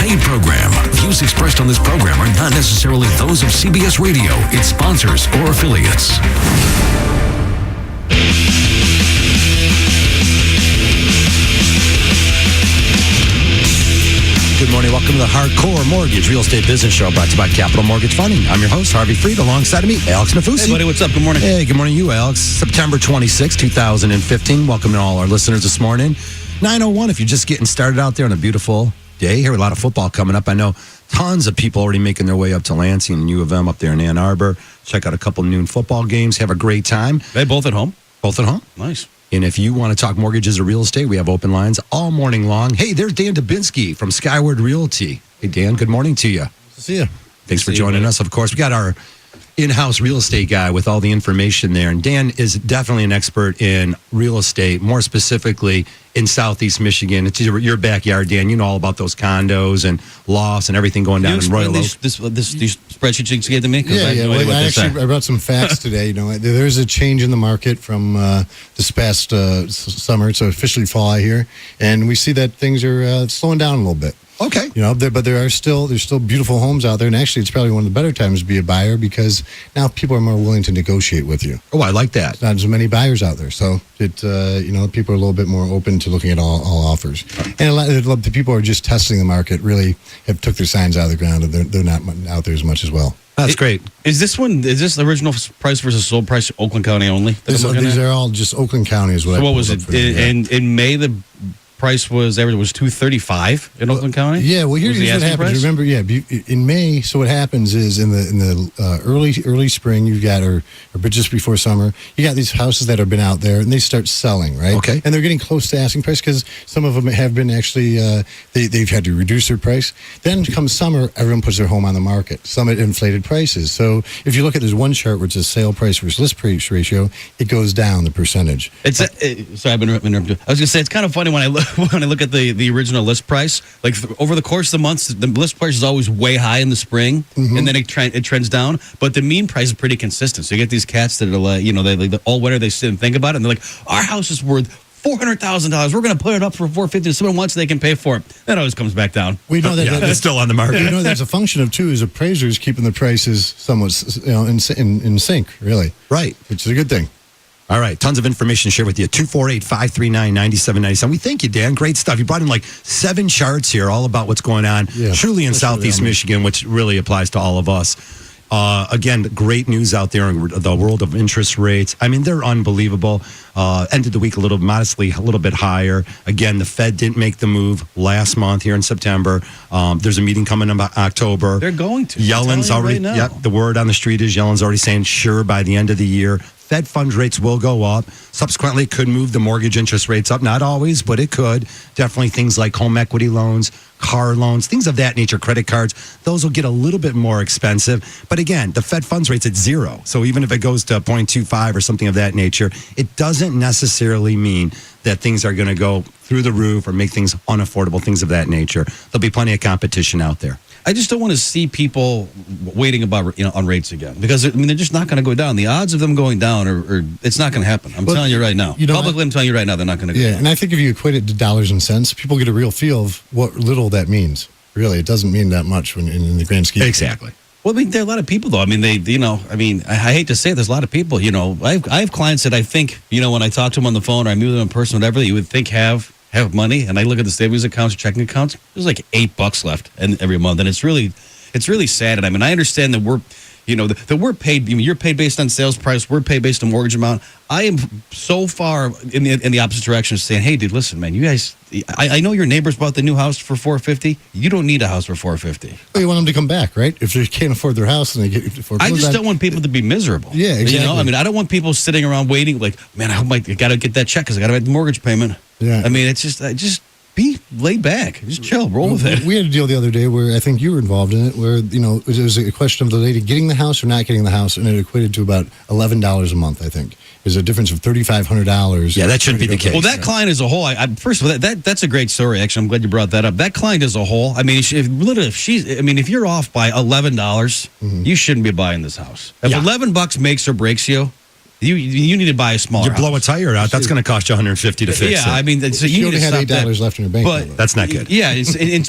paid program. Views expressed on this program are not necessarily those of CBS Radio, its sponsors, or affiliates. Good morning. Welcome to the Hardcore Mortgage Real Estate Business Show brought to you by Capital Mortgage Funding. I'm your host, Harvey Freed. Alongside of me, Alex Nafusi. Hey, buddy. What's up? Good morning. Hey, good morning to you, Alex. September 26, 2015. Welcome to all our listeners this morning. 9:01, if you're just getting started out there on a beautiful day. Here, a lot of football coming up. I know tons of people already making their way up to Lansing and U of M up there in Ann Arbor. Check out a couple noon football games. Have a great time. They both at home? Both at home. Nice. And if you want to talk mortgages or real estate, we have open lines all morning long. Hey, there's Dan Dubinsky from Skyward Realty. Hey, Dan, good morning to you. See you. Thanks for joining us. Of course, we got our in-house real estate guy with all the information there. And Dan is definitely an expert in real estate, more specifically in Southeast Michigan. It's your backyard, Dan. You know all about those condos and lofts and everything going down in Royal Oak. These spreadsheets you gave to me? Yeah. I brought some facts today. There's a change in the market from this past summer. It's officially fall here, and we see that things are slowing down a little bit. Okay. But there's still beautiful homes out there, and actually, it's probably one of the better times to be a buyer because now people are more willing to negotiate with you. Oh, I like that. Not as many buyers out there, so people are a little bit more open to looking at all offers. And a lot of the people who are just testing the market really have took their signs out of the ground, and they're not out there as much as well. That's great. Is this the original price versus sold price Oakland County only? These are all just Oakland County is what. So what was it? In May, the price was $235 in Oakland County. Yeah, well, here's what happens. Price? Remember, in May. So what happens is in the early spring, you've got or just before summer, you got these houses that have been out there and they start selling, right? Okay, and they're getting close to asking price because some of them have been actually they've had to reduce their price. Then comes summer, everyone puts their home on the market. Some at inflated prices. So if you look at this one chart, which is sale price versus list price ratio, it goes down the percentage. Sorry, I've been interrupted. I was going to say it's kind of funny when I look at the original list price, like over the course of the months, the list price is always way high in the spring, and then it trends down. But the mean price is pretty consistent. So you get these cats that are they all winter they sit and think about it, and they're like, our house is worth $400,000. We're going to put it up for $450,000. If someone wants, they can pay for it. That always comes back down. We know that that's still on the market. That's a function of too is appraisers keeping the prices somewhat in sync, really. Right, which is a good thing. All right, tons of information to share with you. 248-539-9797. We thank you, Dan. Great stuff. You brought in like 7 charts here, all about what's going on truly in Southeast Michigan, which really applies to all of us. Again, great news out there in the world of interest rates. I mean, they're unbelievable. Ended the week a little bit higher. Again, the Fed didn't make the move last month here in September. There's a meeting coming in October. They're going to. Yellen's already, the word on the street is Yellen's already saying, sure, by the end of the year, Fed funds rates will go up. Subsequently, it could move the mortgage interest rates up. Not always, but it could. Definitely things like home equity loans, car loans, things of that nature, credit cards, those will get a little bit more expensive. But again, the Fed funds rate's at 0. So even if it goes to 0.25 or something of that nature, it doesn't necessarily mean that things are going to go through the roof or make things unaffordable, things of that nature. There'll be plenty of competition out there. I just don't want to see people waiting about on rates again because they're just not going to go down. The odds of them going down are it's not going to happen. I'm telling you right now. Publicly, I'm telling you right now, they're not going to go down. Yeah, and I think if you equate it to dollars and cents, people get a real feel of what little that means. Really, it doesn't mean that much when in the grand scheme. Exactly. Well, I mean, there are a lot of people, though. I mean, I hate to say it, there's a lot of people, I have clients that I think, when I talk to them on the phone or I meet them in person, whatever, that you would think have money, and I look at the savings accounts or checking accounts, there's like $8 left every month, and it's really sad. And I mean, I understand that we're paid. You're paid based on sales price. We're paid based on mortgage amount. I am so far in the opposite direction, saying, "Hey, dude, listen, man. You guys, I know your neighbors bought the new house for $450. You don't need a house for $450. Well, you want them to come back, right? If they can't afford their house and they get foreclosed, I just don't want people to be miserable. Yeah, exactly. I mean, I don't want people sitting around waiting. Like, man, I got to get that check because I got to make the mortgage payment. Yeah. I mean, it's just be laid back. Just chill. Roll with it. We had a deal the other day where I think you were involved in it, where, it was a question of the lady getting the house or not getting the house, and it equated to about $11 a month, I think. There's a difference of $3,500. Yeah, that shouldn't be the case. Well, that client as a whole, first of all, that's a great story, actually. I'm glad you brought that up. That client as a whole, I mean, if you're off by $11, you shouldn't be buying this house. If $11 makes or breaks you, You need to buy a smaller You blow a house. tire out, that's going to cost you $150 to fix Yeah, it. I mean, so She you only need to had stop $8 that. left in her bank. But- account. That's not good. Yeah,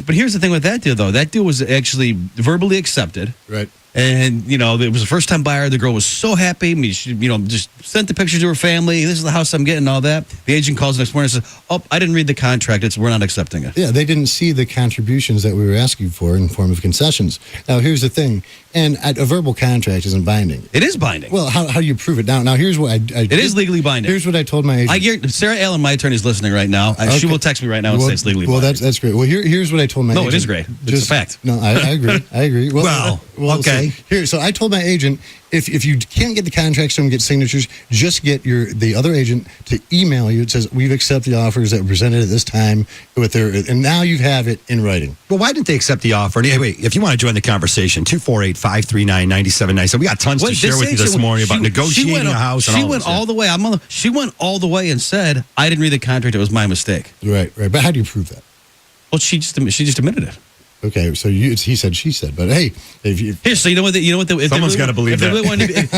but here's the thing with that deal, though. That deal was actually verbally accepted. Right. And, it was a first time buyer. The girl was so happy. I mean, she, just sent the pictures to her family. This is the house I'm getting, all that. The agent calls the next morning and says, "Oh, I didn't read the contract. We're not accepting it." Yeah, they didn't see the contributions that we were asking for in form of concessions. Now, here's the thing, and a verbal contract isn't binding. It is binding. Well, how do you prove it? Now here's what it is legally binding. Here's what I told my agent. Sarah Allen, my attorney, is listening right now. She Okay. will text me right now and say it's legally well, binding. that's great. Well, here's what I told my No, agent. it is great. It's a fact. No, I agree. I agree. Well, okay. So I told my agent, if you can't get the contracts and get signatures, just get the other agent to email you. It says, we've accepted the offers that were presented at this time and now you have it in writing. Well, why didn't they accept the offer? And anyway, if you want to join the conversation, 248-539-9797. We got tons to share with you this morning about negotiating a house and all this. She went all the way and said, "I didn't read the contract. It was my mistake." Right. But how do you prove that? Well, she just admitted it. Okay, so he said, she said, but hey, if you Here, so you know what? If Someone's gotta believe that.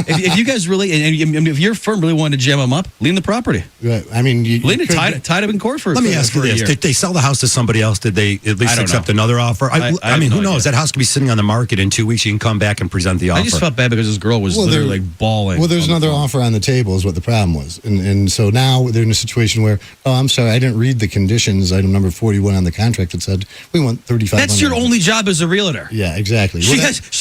If you guys really, and if your firm really wanted to jam them up, lien the property. I mean, Lien it tied up in court for. Let me ask you for a this. year. Did they sell the house to somebody else? Did they at I least don't accept know. another offer? I have mean, no who knows? idea. That house could be sitting on the market in 2 weeks. You can come back and present the offer. I just felt bad because this girl was literally like bawling. Well, there's on the another phone. offer on the table is what the problem was. And so now they're in a situation where, oh, I'm sorry, I didn't read the conditions, item number 41 on the contract that said we want $3,500. That's your only job as a realtor. Yeah, exactly. She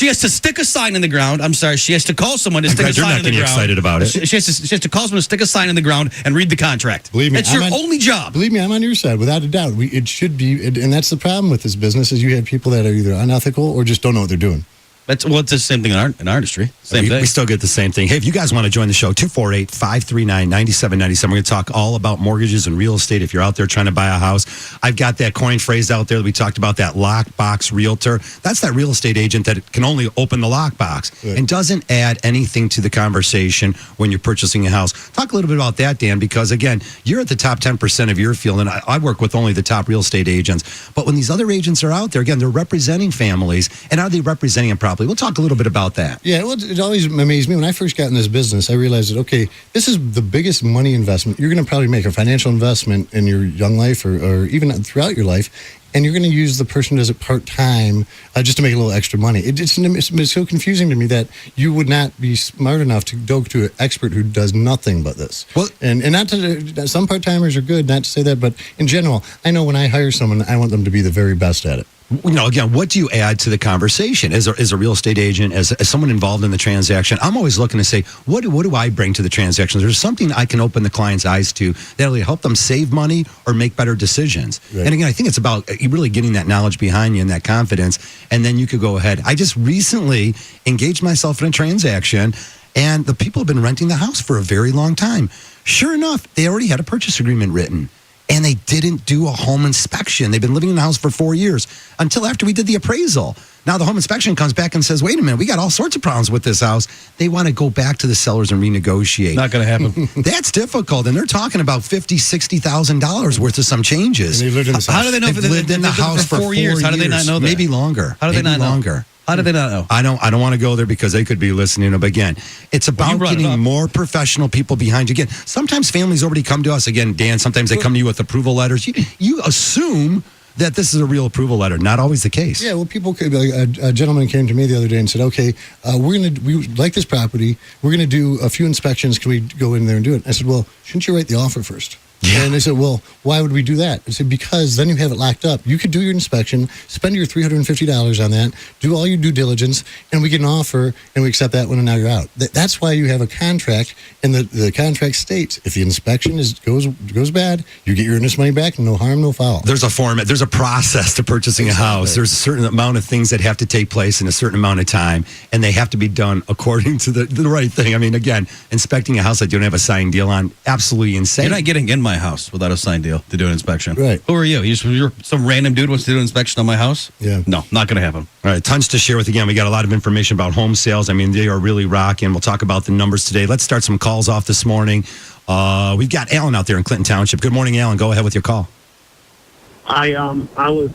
has to stick a sign in the ground. I'm sorry. She has to call someone to stick a glad you're sign not in the getting ground. excited about it. She has to call someone to stick a sign in the ground and read the contract. Believe me, that's your only job. Believe me, I'm on your side without a doubt. It should be, and that's the problem with this business is you have people that are either unethical or just don't know what they're doing. It's the same thing in our industry. Same thing. We still get the same thing. Hey, if you guys want to join the show, 248-539-9797. We're going to talk all about mortgages and real estate if you're out there trying to buy a house. I've got that coin phrase out there that we talked about, that lockbox realtor. That's that real estate agent that can only open the lockbox and doesn't add anything to the conversation when you're purchasing a house. Talk a little bit about that, Dan, because, again, you're at the top 10% of your field, and I work with only the top real estate agents. But when these other agents are out there, again, they're representing families, and are they representing them properly? We'll talk a little bit about that. Yeah, well, it always amazed me. When I first got in this business, I realized that, okay, this is the biggest money investment. You're going to probably make a financial investment in your young life or even throughout your life, and you're going to use the person who does it part-time just to make a little extra money. It's so confusing to me that you would not be smart enough to go to an expert who does nothing but this. Well, and not to, some part-timers are good, not to say that, but in general, I know when I hire someone, I want them to be the very best at it. Again, what do you add to the conversation as a real estate agent, as someone involved in the transaction? I'm always looking to say, what do I bring to the transaction? There's something I can open the client's eyes to that'll help them save money or make better decisions. Right. And again, I think it's about really getting that knowledge behind you and that confidence, and then you could go ahead. I just recently engaged myself in a transaction, and the people have been renting the house for a very long time. Sure enough, they already had a purchase agreement written. And they didn't do a home inspection. They've been living in the house for 4 years until after we did the appraisal. Now the home inspection comes back and says, wait a minute, we got all sorts of problems with this house. They want to go back to the sellers and renegotiate. Not going to happen. That's difficult. And they're talking about $50,000, $60,000 worth of some changes. And they lived in this How house. do they know? They've lived in the house for 4 years. How do they not know that? Maybe longer. How do they Maybe not know? longer. How do they not know? I don't want to go there because they could be listening. But again, it's about brought it getting up. more professional people behind you. Again, sometimes families already come to us. Again, Dan, sometimes they come to you with approval letters. You assume that this is a real approval letter. Not always the case. Yeah, well, people could. A gentleman came to me the other day and said, "Okay, we like this property. We're going to do a few inspections. Can we go in there and do it?" I said, "Well, shouldn't you write the offer first?" Yeah. And they said, "Well, why would we do that?" I said, "Because then you have it locked up. You could do your inspection, spend your $350 on that, do all your due diligence, and we get an offer, and we accept that one, and now you're out." That's why you have a contract, and the contract states if the inspection goes bad, you get your earnest money back, no harm, no foul. There's a format. There's a process to purchasing a house. There's a certain amount of things that have to take place in a certain amount of time, and they have to be done according to the right thing. I mean, again, inspecting a house that you don't have a signed deal on, absolutely insane. You're not getting in my house without a signed deal to do an inspection. Right. Who are you? You're some random dude wants to do an inspection on my house? Yeah. No, not going to happen. All right, tons to share with. Again, we got a lot of information about home sales. I mean, they are really rocking. We'll talk about the numbers today. Let's start some calls off this morning. We've got Alan out there in Clinton Township. Good morning, Alan. Go ahead with your call. I was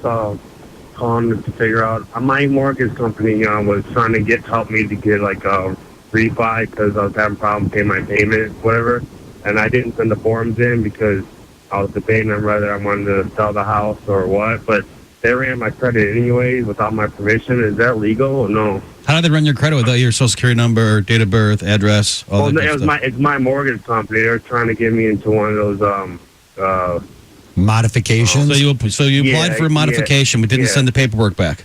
calling to figure out my mortgage company was trying to help me to get like a refi because I was having problems paying my payment, whatever. And I didn't send the forms in because I was debating on whether I wanted to sell the house or what. But they ran my credit anyways without my permission. Is that legal or no? How do they run your credit without your social security number, date of birth, address, all Well, that good stuff? it's my mortgage company. They're trying to get me into one of those Modifications. So you applied Yeah, for a modification, but didn't yeah. send the paperwork back.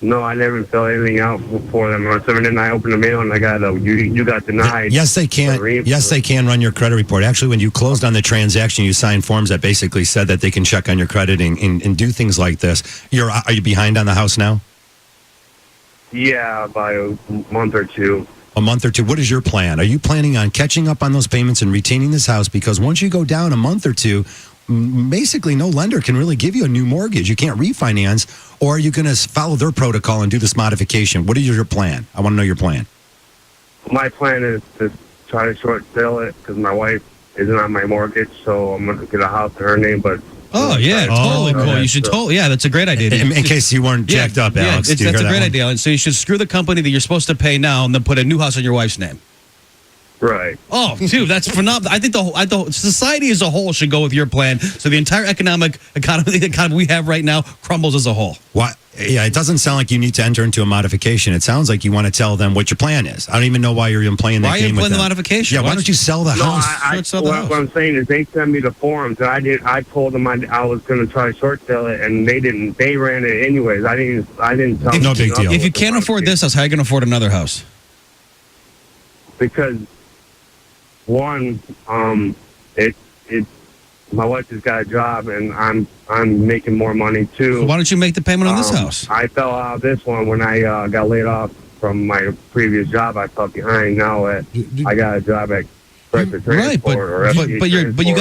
No, I never filled anything out for them. So then I opened the mail and I got you got denied. Yes, they can. Yes, they can run your credit report. Actually, when you closed on the transaction, you signed forms that basically said that they can check on your credit and do things like this. Are you behind on the house now? Yeah, by a month or two. A month or two. What is your plan? Are you planning on catching up on those payments and retaining this house? Because once you go down a month or two, basically no lender can really give you a new mortgage. You can't refinance. Or are you going to follow their protocol and do this modification? What is your plan? I want to know your plan. My plan is to try to short sell it because my wife isn't on my mortgage, so I'm going to get a house in her name. But Oh, yeah, totally cool. You should totally, yeah, that's a great idea. In case you weren't jacked up, Alex. Yeah, that's a great idea. And so you should screw the company that you're supposed to pay now and then put a new house on your wife's name. right. Oh, dude, that's phenomenal. I think the society as a whole should go with your plan. So the entire economy we have right now crumbles as a whole. Why? Yeah, it doesn't sound like you need to enter into a modification. It sounds like you want to tell them what your plan is. I don't even know why you're even playing that Why are you game with playing the them. modification? Yeah, why don't you sell the No, house? what I'm saying is they sent me the forms, and I told them I was going to try to short sell it, and they didn't. They ran it anyways. I didn't tell them. No big deal. If you can't afford this house, how are you going to afford another house? Because one, my wife just got a job, and I'm making more money too. So why don't you make the payment on this house? I fell out of this one when I got laid off from my previous job. I fell behind. Now I got a job at Transport Right, or FBA but you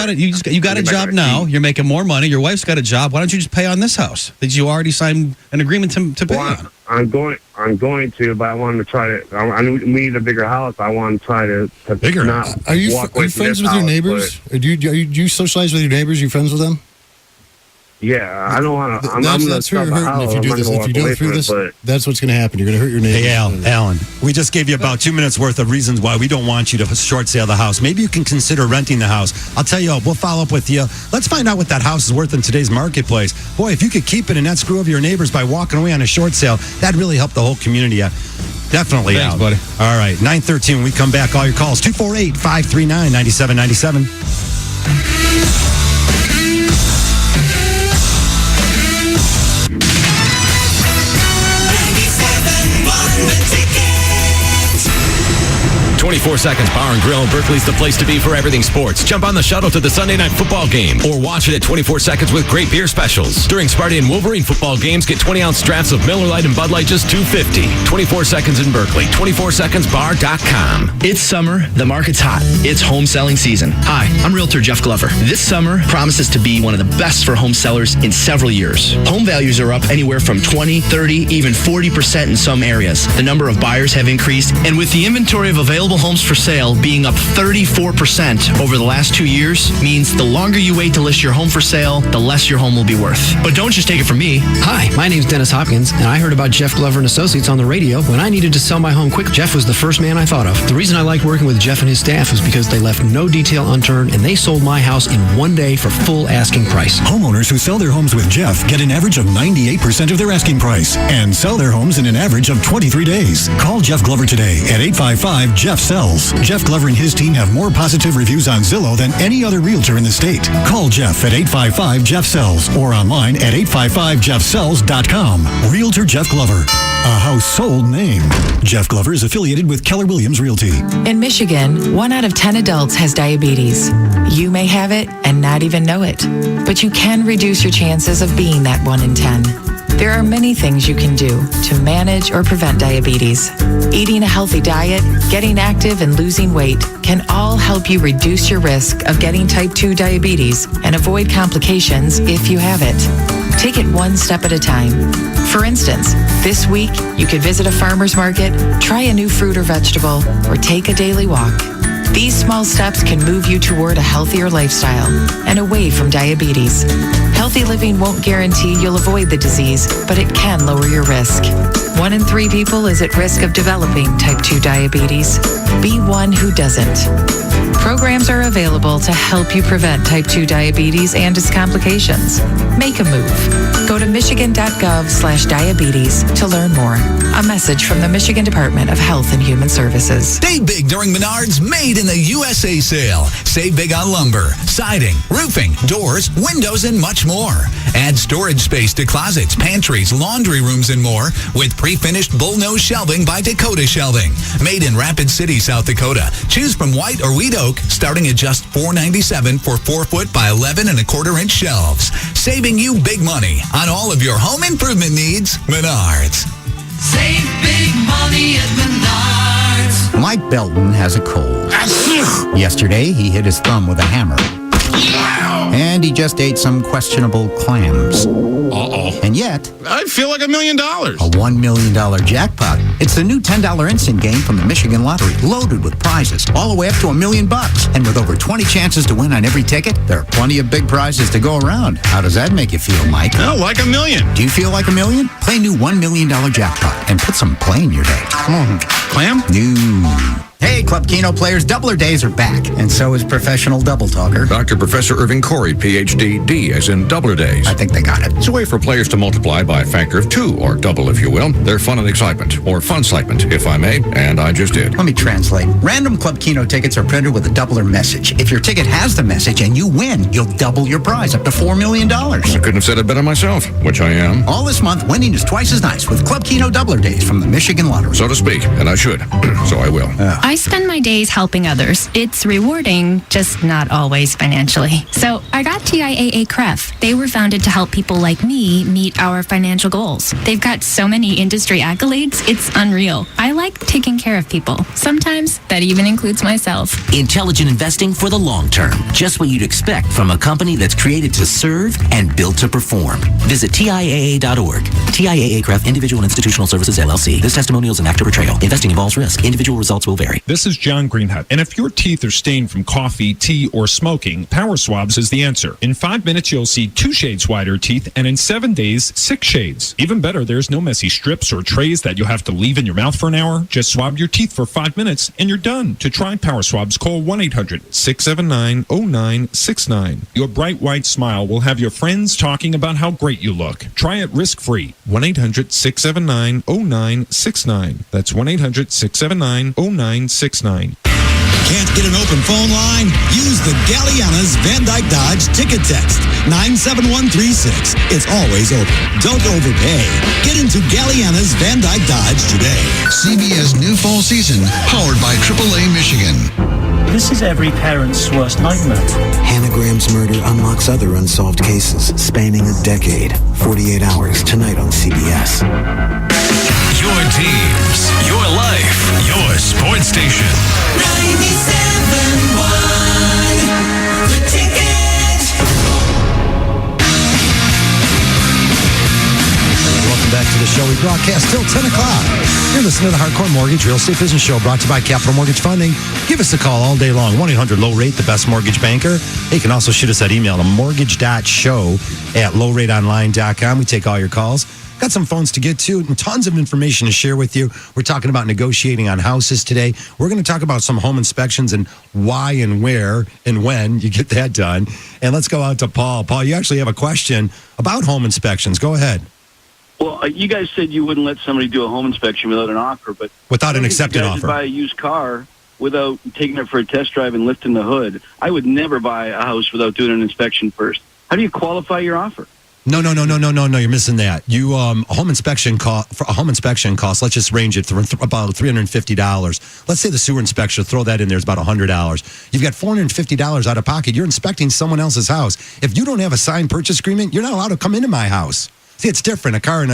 got a job now. You're making more money. Your wife's got a job. Why don't you just pay on this house that you already signed an agreement to pay on? I'm going to, but I want to try to. I need a bigger house. I want to try to Bigger not house. Are you walk away from friends this with your house, neighbors? Or do you socialize with your neighbors? You friends with them? but yeah, I don't want to. I'm That's going to who sell you're the hurting house. if you do I'm this. not If gonna you walk away go through from this, it, that's what's going to happen. You're going to hurt your neighbors. Hey, Alan, we just gave you about 2 minutes worth of reasons why we don't want you to short sale the house. Maybe you can consider renting the house. I'll tell you, we'll follow up with you. Let's find out what that house is worth in today's marketplace. Boy, if you could keep it and not screw over your neighbors by walking away on a short sale, that'd really help the whole community out. Definitely Thanks, out. buddy. All right, 9:13. When we come back, all your calls, 248-539-9797. The Ticket. 24 Seconds Bar and Grill in Berkeley's the place to be for everything sports. Jump on the shuttle to the Sunday night football game or watch it at 24 Seconds with great beer specials. During Sparty and Wolverine football games, get 20-ounce drafts of Miller Lite and Bud Light just $2.50. 24 Seconds in Berkeley. 24secondsbar.com. It's summer, the market's hot. It's home selling season. Hi, I'm Realtor Jeff Glover. This summer promises to be one of the best for home sellers in several years. Home values are up anywhere from 20, 30, even 40% in some areas. The number of buyers have increased, and with the inventory of available homes for sale being up 34% over the last 2 years, means the longer you wait to list your home for sale, the less your home will be worth. But don't just take it from me. Hi, my name's Dennis Hopkins, and I heard about Jeff Glover and Associates on the radio when I needed to sell my home quick. Jeff was the first man I thought of. The reason I liked working with Jeff and his staff is because they left no detail unturned, and they sold my house in one day for full asking price. Homeowners who sell their homes with Jeff get an average of 98% of their asking price and sell their homes in an average of 23 days. Call Jeff Glover today at 855-JEFF-SELLS. Jeff Glover and his team have more positive reviews on Zillow than any other realtor in the state. Call Jeff at 855-JEFF-SELLS or online at 855jeffsells.com. Realtor Jeff Glover, a household name. Jeff Glover is affiliated with Keller Williams Realty. In Michigan, 1 out of 10 adults has diabetes. You may have it and not even know it, but you can reduce your chances of being that 1 in 10. There are many things you can do to manage or prevent diabetes. Eating a healthy diet, getting active, and losing weight can all help you reduce your risk of getting type 2 diabetes and avoid complications if you have it. Take it one step at a time. For instance, this week, you could visit a farmer's market, try a new fruit or vegetable, or take a daily walk. These small steps can move you toward a healthier lifestyle and away from diabetes. Healthy living won't guarantee you'll avoid the disease, but it can lower your risk. 1 in 3 people is at risk of developing type 2 diabetes. Be one who doesn't. Programs are available to help you prevent type 2 diabetes and its complications. Make a move. Go to michigan.gov/diabetes to learn more. A message from the Michigan Department of Health and Human Services. Save big during Menards Made in the USA sale. Save big on lumber, siding, roofing, doors, windows, and much more. Add storage space to closets, pantries, laundry rooms, and more with pre-finished bullnose shelving by Dakota Shelving. Made in Rapid City, South Dakota. Choose from white or wheat oak, starting at just $4.97 for 4-foot by 11.25-inch shelves. Saving you big money on all of your home improvement needs. Menards. Save big money at Menards. Mike Belton has a cold. Yesterday, he hit his thumb with a hammer. And he just ate some questionable clams. Uh-oh. And yet, I feel like $1 million. A $1 million jackpot. It's the new $10 instant game from the Michigan Lottery, loaded with prizes, all the way up to $1 million. And with over 20 chances to win on every ticket, there are plenty of big prizes to go around. How does that make you feel, Mike? Oh, like $1 million. Do you feel like $1 million? Play new $1 million jackpot and put some play in your day. Clam? No. Hey, Club Keno players, Doubler Days are back, and so is Professional Double Talker. Dr. Professor Irving Corey, Ph.D., D as in Doubler Days. I think they got it. It's a way for players to multiply by a factor of 2, or double if you will, their fun and excitement, or fun-citement, if I may, and I just did. Let me translate. Random Club Keno tickets are printed with a doubler message. If your ticket has the message and you win, you'll double your prize up to $4 million. I couldn't have said it better myself, which I am. All this month, winning is twice as nice with Club Keno Doubler Days from the Michigan Lottery. So to speak, and I should, so I will. I spend my days helping others. It's rewarding, just not always financially. So I got TIAA CREF. They were founded to help people like me meet our financial goals. They've got so many industry accolades, it's unreal. I like taking care of people. Sometimes that even includes myself. Intelligent investing for the long term. Just what you'd expect from a company that's created to serve and built to perform. Visit TIAA.org. TIAA CREF Individual and Institutional Services, LLC. This testimonial is an act of betrayal. Investing involves risk. Individual results will vary. This is John Greenhut, and if your teeth are stained from coffee, tea, or smoking, Power Swabs is the answer. In 5 minutes, you'll see 2 shades whiter teeth, and in 7 days, 6 shades. Even better, there's no messy strips or trays that you'll have to leave in your mouth for an hour. Just swab your teeth for 5 minutes, and you're done. To try Power Swabs, call 1-800-679-0969. Your bright white smile will have your friends talking about how great you look. Try it risk-free. 1-800-679-0969. That's 1-800-679-0969. Can't get an open phone line? Use the Galliana's Van Dyke Dodge ticket text 97136. It's always open. Don't overpay. Get into Galliana's Van Dyke Dodge today. CBS new fall season, powered by AAA Michigan. This is every parent's worst nightmare. Hannah Graham's murder unlocks other unsolved cases spanning a decade. 48 hours tonight on CBS. Your teams, your life, your sports station. 97.1 The Ticket. Welcome back to the show. We broadcast till 10 o'clock. You're listening to the Hardcore Mortgage Real Estate Business Show, brought to you by Capital Mortgage Funding. Give us a call all day long. 1-800-LOW-RATE, the best mortgage banker. You can also shoot us that email to mortgage.show@lowrateonline.com. We take all your calls. Got some phones to get to and tons of information to share with you. We're talking about negotiating on houses today. We're going to talk about some home inspections and why and where and when you get that done. And let's go out to Paul. Paul, you actually have a question about home inspections. Go ahead. Well, you guys said you wouldn't let somebody do a home inspection without an offer, but without an accepted offer. Buy a used car without taking it for a test drive and lifting the hood. I would never buy a house without doing an inspection first. How do you qualify your offer? No. You're missing that. You a home inspection cost. Let's just range it about $350. Let's say the sewer inspector, throw that in there, is about $100. You've got $450 out of pocket. You're inspecting someone else's house. If you don't have a signed purchase agreement, you're not allowed to come into my house. See, it's different. A car,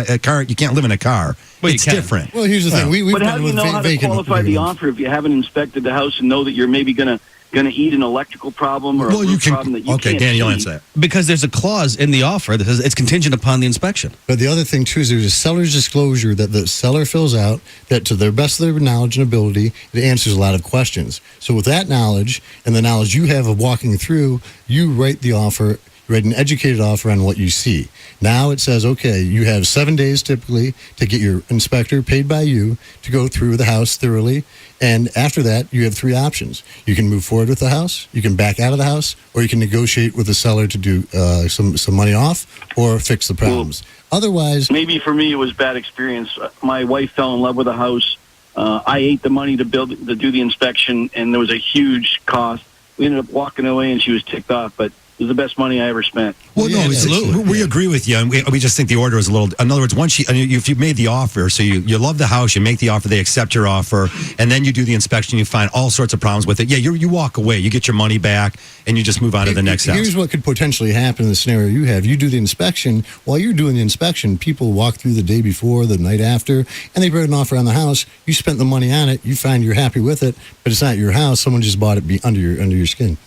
you can't live in a car. Well, it's different. Well, here's the thing. But how do you know how to qualify the offer if you haven't inspected the house and know that you're maybe going to eat an electrical problem or a roof problem that you can't Dan, you'll see? answer that. Because there's a clause in the offer that says it's contingent upon the inspection. But the other thing, too, is there's a seller's disclosure that the seller fills out that, to their best of their knowledge and ability, it answers a lot of questions. So with that knowledge and the knowledge you have of walking through, you write the offer write an educated offer on what you see. Now it says, okay, you have 7 days typically to get your inspector paid by you to go through the house thoroughly. And after that, you have 3 options. You can move forward with the house, you can back out of the house, or you can negotiate with the seller to do some money off or fix the problems. Otherwise, maybe for me it was bad experience. My wife fell in love with the house. I ate the money to do the inspection, and there was a huge cost. We ended up walking away, and she was ticked off, but it was the best money I ever spent. Well, no, we agree with you, and we just think the order is a little. In other words, if you made the offer, so you love the house, you make the offer, they accept your offer, and then you do the inspection, you find all sorts of problems with it. Yeah, you walk away, you get your money back, and you just move on to the next house. Here's what could potentially happen in the scenario you have. You do the inspection. While you're doing the inspection, people walk through the day before, the night after, and they bring an offer on the house. You spent the money on it. You find you're happy with it, but it's not your house. Someone just bought it under your skin.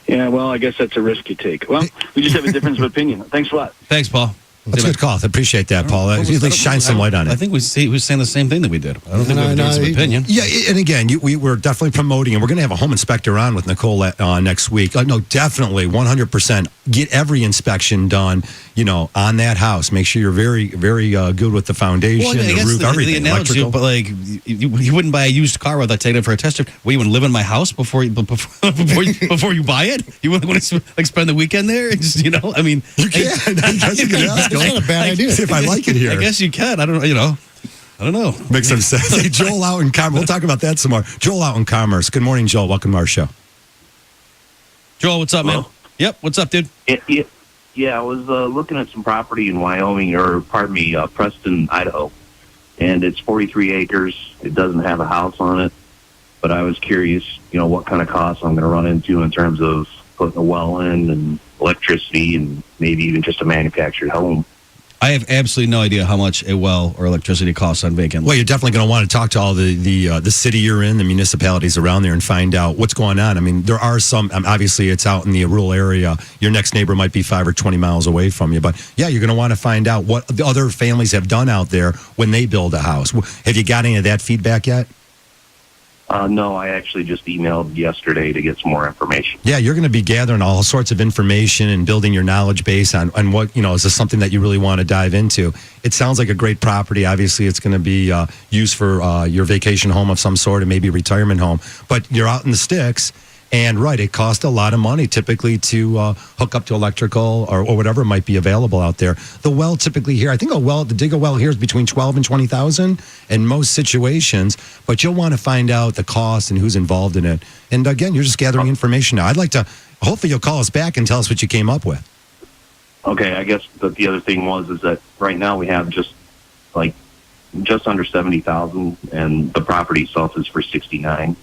Yeah, well, I guess that's a risk you take. Well, we just have a difference of opinion. Thanks a lot. Thanks, Paul. That's a good call. I appreciate that, Paul. At least shine some light on it. I think we was saying the same thing that we did. I don't think we have a difference of opinion. Yeah, and again, we're definitely promoting, and we're going to have a home inspector on with Nicole next week. No, definitely, 100%. Get every inspection done, on that house. Make sure you're very, very good with the foundation, the roof, everything. The analogy, but like, you wouldn't buy a used car without taking it for a test drive. Well, you wouldn't live in my house before you buy it? You wouldn't want to spend the weekend there? Just, I mean, you can. It's not a bad idea. See if I like it here. I guess you can. I don't know. Makes some sense. Hey, Joel out in Commerce. We'll talk about that some more. Joel out in Commerce. Good morning, Joel. Welcome to our show. Joel, what's up, man? Yep. What's up, dude? Yeah, I was looking at some property in Preston, Idaho. And it's 43 acres. It doesn't have a house on it. But I was curious, what kind of costs I'm going to run into in terms of putting a well in and electricity and maybe even just a manufactured home. I have absolutely no idea how much a well or electricity costs on vacant land. Well, you're definitely going to want to talk to all the city you're in, the municipalities around there, and find out what's going on. I mean, there are some, obviously it's out in the rural area. Your next neighbor might be 5 or 20 miles away from you. But yeah, you're going to want to find out what the other families have done out there when they build a house. Have you got any of that feedback yet? No, I actually just emailed yesterday to get some more information. Yeah, you're going to be gathering all sorts of information and building your knowledge base on what, is this something that you really want to dive into? It sounds like a great property. Obviously, it's going to be used for your vacation home of some sort and maybe a retirement home. But you're out in the sticks. And right, it costs a lot of money typically to hook up to electrical or whatever might be available out there. The well typically here, I think to dig a well here is between $12,000 and $20,000 in most situations. But you'll want to find out the cost and who's involved in it. And again, you're just gathering information now. I'd like to, hopefully you'll call us back and tell us what you came up with. Okay, I guess the other thing is that right now we have just under 70,000, and the property itself is for 69.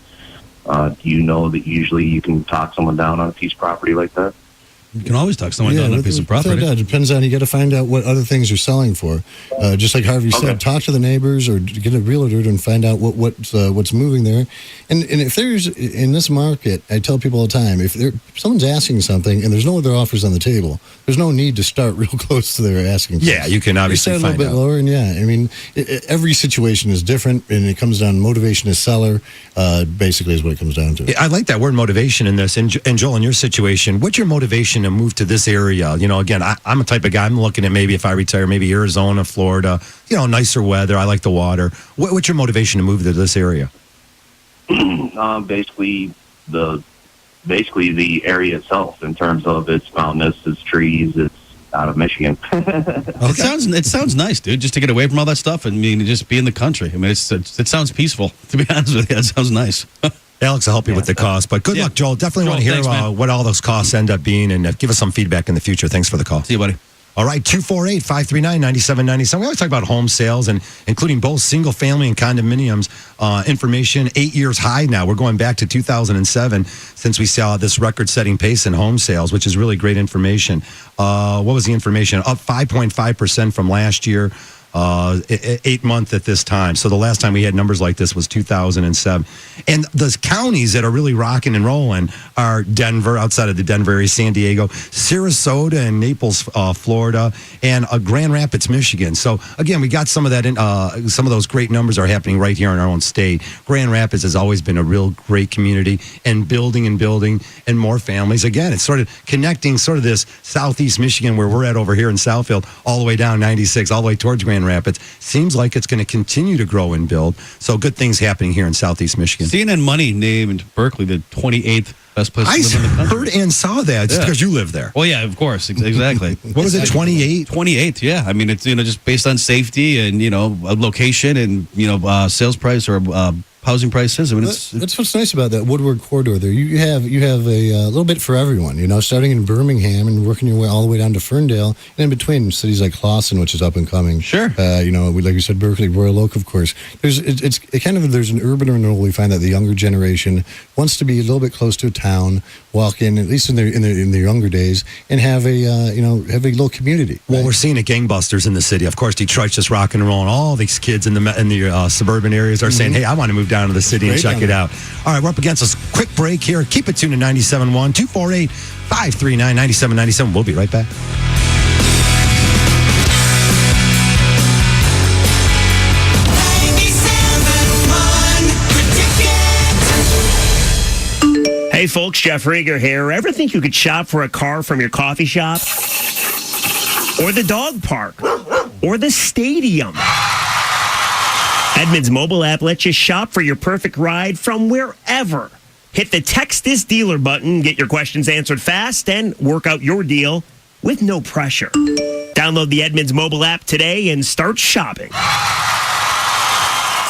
Do you know that usually you can talk someone down on a piece of property like that? You can always talk someone down on a piece of property. It depends on, you got to find out what other things you're selling for. Just like Harvey said, talk to the neighbors or get a realtor and find out what's moving there. And if there's, in this market, I tell people all the time, if someone's asking something and there's no other offers on the table, there's no need to start real close to their asking price. Yeah, you can obviously find out. A little bit lower, and every situation is different, and it comes down to motivation as seller, basically is what it comes down to. I like that word motivation in this. And Joel, in your situation, what's your motivation to move to this area? Again, I'm a type of guy, I'm looking at maybe if I retire, maybe Arizona, Florida, nicer weather. I like the water. What's your motivation to move to this area? Basically the area itself, in terms of its mountainous, its trees, it's out of Michigan. It sounds nice, dude, just to get away from all that stuff and just be in the country. I mean, it sounds peaceful, to be honest with you. It sounds nice. Alex will help you with the cost, but good luck, Joel. Definitely want to hear what all those costs end up being, and give us some feedback in the future. Thanks for the call. See you, buddy. All right, 248-539-9797. We always talk about home sales, and including both single-family and condominiums information. 8 years high now. We're going back to 2007 since we saw this record-setting pace in home sales, which is really great information. What was the information? Up 5.5% from last year. 8-month at this time. So the last time we had numbers like this was 2007. And the counties that are really rocking and rolling are Denver, outside of the Denver area, San Diego, Sarasota and Naples, Florida, and Grand Rapids, Michigan. So again, we got some of that. Some of those great numbers are happening right here in our own state. Grand Rapids has always been a real great community, and building and more families. Again, it's sort of connecting sort of this southeast Michigan where we're at over here in Southfield, all the way down 96, all the way towards Grand Rapids. Seems like it's going to continue to grow and build. So good things happening here in southeast Michigan. CNN Money named Berkeley the 28th best place to live in the country. I heard and saw that. It's because you live there. Well, yeah, of course. Exactly. What was it, 28? 28th, yeah. I mean, it's, just based on safety and, location and, sales price or housing prices. I mean, that's what's nice about that Woodward corridor. There, you have a little bit for everyone. Starting in Birmingham and working your way all the way down to Ferndale, and in between cities like Clawson, which is up and coming. Sure. Like you said, Berkeley, Royal Oak, of course. There's an urban renewal. We find that the younger generation wants to be a little bit close to a town, walk in, at least in their younger days, and have a little community. Right? Well, we're seeing it gangbusters in the city. Of course, Detroit's just rocking and rolling. All these kids in the suburban areas are saying, "Hey, I want to move down to the city and check it out." All right, we're up against a quick break here. Keep it tuned to 97.1 248-539 9797. We'll be right back. Hey folks, Jeff Rieger here. Ever think you could shop for a car from your coffee shop? Or the dog park? Or the stadium? Edmunds mobile app lets you shop for your perfect ride from wherever. Hit the Text This Dealer button, get your questions answered fast, and work out your deal with no pressure. Download the Edmunds mobile app today and start shopping.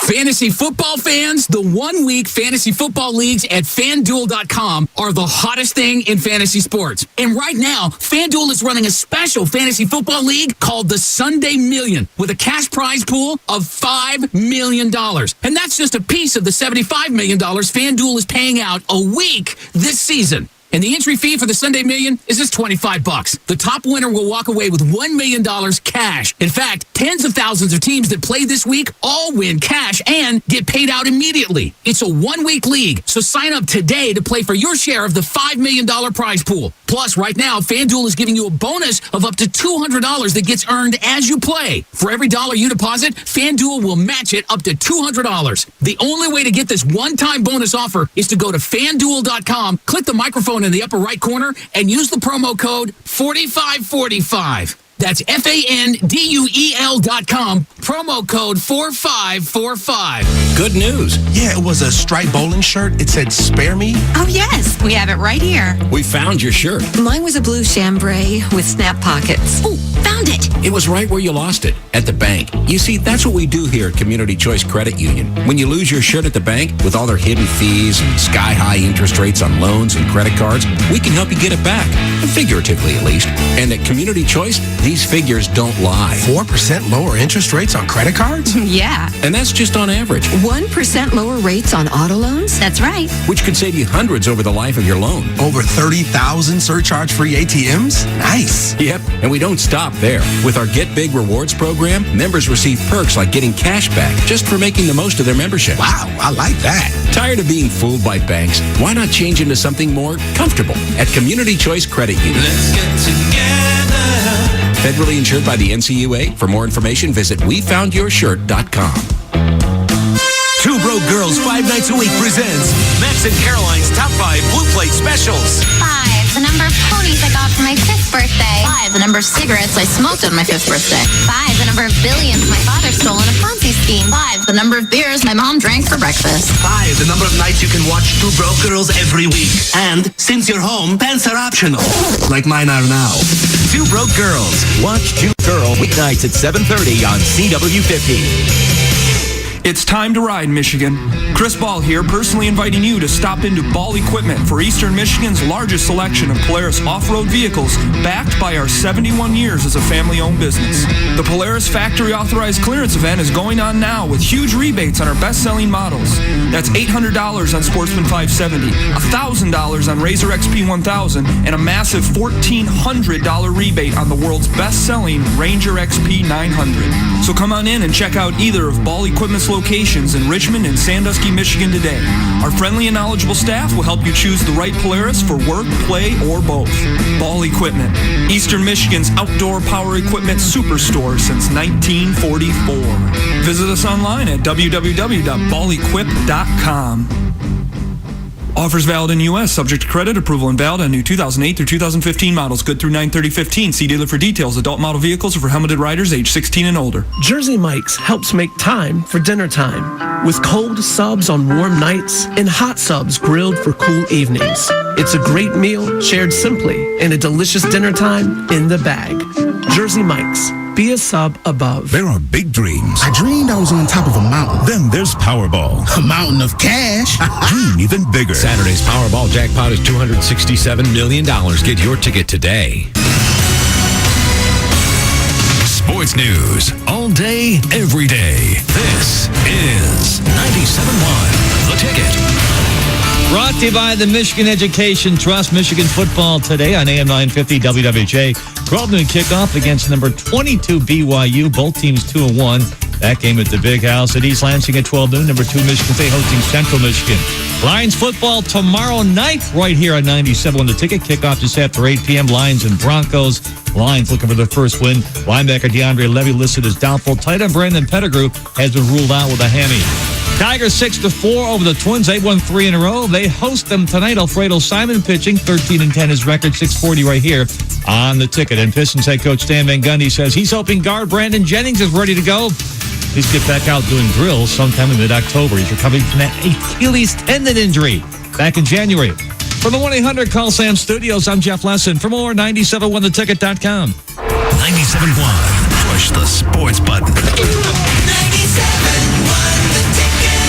Fantasy football fans, the 1-week fantasy football leagues at FanDuel.com are the hottest thing in fantasy sports. And right now, FanDuel is running a special fantasy football league called the Sunday Million with a cash prize pool of $5 million. And that's just a piece of the $75 million FanDuel is paying out a week this season. And the entry fee for the Sunday Million is just $25. The top winner will walk away with $1 million cash. In fact, tens of thousands of teams that play this week all win cash and get paid out immediately. It's a 1-week league, so sign up today to play for your share of the $5 million prize pool. Plus, right now, FanDuel is giving you a bonus of up to $200 that gets earned as you play. For every dollar you deposit, FanDuel will match it up to $200. The only way to get this one-time bonus offer is to go to FanDuel.com, click the microphone in the upper right corner, and use the promo code 4545. That's FanDuel.com, promo code 4545. Good news. Yeah, it was a striped bowling shirt. It said, "Spare me." Oh, yes. We have it right here. We found your shirt. Mine was a blue chambray with snap pockets. Oh, found it. It was right where you lost it, at the bank. You see, that's what we do here at Community Choice Credit Union. When you lose your shirt at the bank, with all their hidden fees and sky-high interest rates on loans and credit cards, we can help you get it back, figuratively at least. And at Community Choice, these figures don't lie. 4% lower interest rates on credit cards? Yeah. And that's just on average. 1% lower rates on auto loans? That's right. Which could save you hundreds over the life of your loan. Over 30,000 surcharge-free ATMs? Nice. Yep, and we don't stop there. With our Get Big Rewards program, members receive perks like getting cash back just for making the most of their membership. Wow, I like that. Tired of being fooled by banks? Why not change into something more comfortable at Community Choice Credit Union? Let's get together. Federally insured by the NCUA. For more information, visit WeFoundYourShirt.com. Two Broke Girls 5 nights a week presents Max and Caroline's Top 5 Blue Plate Specials. 5, the number of ponies I got for my 5th birthday. 5, the number of cigarettes I smoked on my 5th birthday. 5, the number of billions my father stole in a Ponzi scheme. 5, the number of beers my mom drank for breakfast. 5, the number of nights you can watch Two Broke Girls every week. And since you're home, pants are optional, like mine are now. Two Broke Girls. Watch Two Girl weeknights at 7:30 on CW50. It's time to ride, Michigan. Chris Ball here, personally inviting you to stop into Ball Equipment for Eastern Michigan's largest selection of Polaris off-road vehicles, backed by our 71 years as a family-owned business. The Polaris Factory Authorized Clearance event is going on now with huge rebates on our best-selling models. That's $800 on Sportsman 570, $1,000 on Razor XP 1000, and a massive $1,400 rebate on the world's best-selling Ranger XP 900. So come on in and check out either of Ball Equipment's locations in Richmond and Sandusky, Michigan today. Our friendly and knowledgeable staff will help you choose the right Polaris for work, play, or both. Ball Equipment, Eastern Michigan's outdoor power equipment superstore since 1944. Visit us online at www.ballequip.com. Offers valid in U.S., subject to credit, approval, and valid on new 2008 through 2015 models. Good through 9/30/15. See dealer for details. Adult model vehicles are for helmeted riders age 16 and older. Jersey Mike's helps make time for dinner time. With cold subs on warm nights and hot subs grilled for cool evenings. It's a great meal shared simply and a delicious dinner time in the bag. Jersey Mike's. Be a sub above. There are big dreams. I dreamed I was on top of a mountain. Then there's Powerball. A mountain of cash. Dream even bigger. Saturday's Powerball jackpot is $267 million. Get your ticket today. Sports news all day, every day. This is 97.1 The Ticket. Brought to you by the Michigan Education Trust. Michigan football today on AM 950 WWJ. 12 noon kickoff against number 22 BYU. Both teams 2-1. That game at the Big House at East Lansing at 12 noon. Number 2 Michigan State hosting Central Michigan. Lions football tomorrow night right here on 97 The Ticket. Kickoff just after 8 p.m. Lions and Broncos. Lions looking for their first win. Linebacker DeAndre Levy listed as doubtful. Tight end Brandon Pettigrew has been ruled out with a hammy. Tigers 6-4 over the Twins. They won 3 in a row. They host them tonight. Alfredo Simon pitching 13-10 his record. 640 right here on The Ticket. And Pistons head coach Stan Van Gundy says he's hoping guard Brandon Jennings is ready to go. He's get back out doing drills sometime in mid-October. He's recovering from that Achilles tendon injury back in January. From the 1-800-CALL SAM Studios, I'm Jeff Lesson. For more, 971theticket.com. 97.1. Push the sports button. 97.1 The Ticket.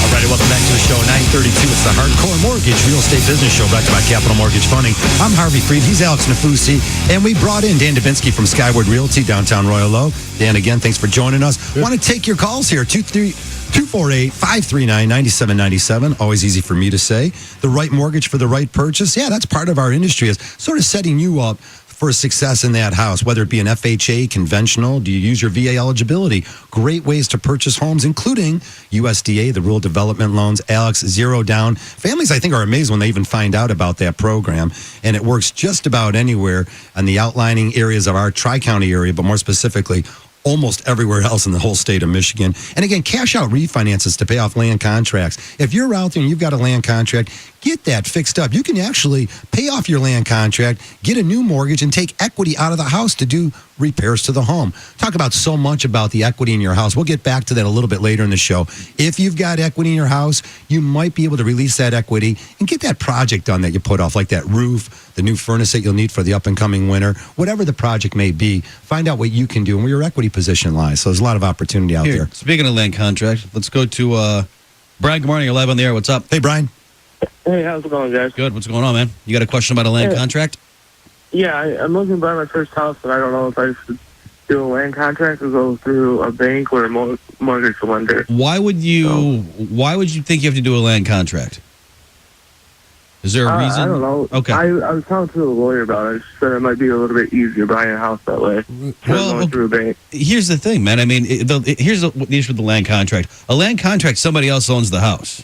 All right, welcome back to the show. 932. It's the Hardcore Mortgage Real Estate Business Show brought to you by Capital Mortgage Funding. I'm Harvey Freed. He's Alex Nafusi. And we brought in Dan Dubinsky from Skyward Realty, downtown Royal Oak. Dan, again, thanks for joining us. Want to take your calls here. 248-539-9797. Always easy for me to say. The right mortgage for the right purchase. Yeah, that's part of our industry, is sort of setting you up for success in that house, whether it be an FHA, conventional. Do you use your VA eligibility? Great ways to purchase homes, including USDA, the Rural Development Loans, Alex, Zero Down. Families, I think, are amazed when they even find out about that program. And it works just about anywhere on the outlining areas of our Tri-County area, but more specifically, almost everywhere else in the whole state of Michigan. And again, cash out refinances to pay off land contracts. If you're out there and you've got a land contract, get that fixed up. You can actually pay off your land contract, get a new mortgage, and take equity out of the house to do repairs to the home. Talk about so much about the equity in your house. We'll get back to that a little bit later in the show. If you've got equity in your house, you might be able to release that equity and get that project done that you put off, like that roof, the new furnace that you'll need for the up-and-coming winter, whatever the project may be. Find out what you can do and where your equity position lies. So there's a lot of opportunity out there. Speaking of land contract, let's go to Brian. Good morning. You're live on the air. What's up? Hey, Brian. Hey, how's it going, guys? Good. What's going on, man? You got a question about a land contract? Yeah, I'm looking to buy my first house, and I don't know if I should do a land contract or go through a bank or a mortgage lender. Why would you think you have to do a land contract? Is there a reason? I don't know. Okay. I was talking to a lawyer about it. She said it might be a little bit easier buying a house that way than going through a bank. Here's the thing, man. I mean, here's the issue with the land contract. A land contract, somebody else owns the house.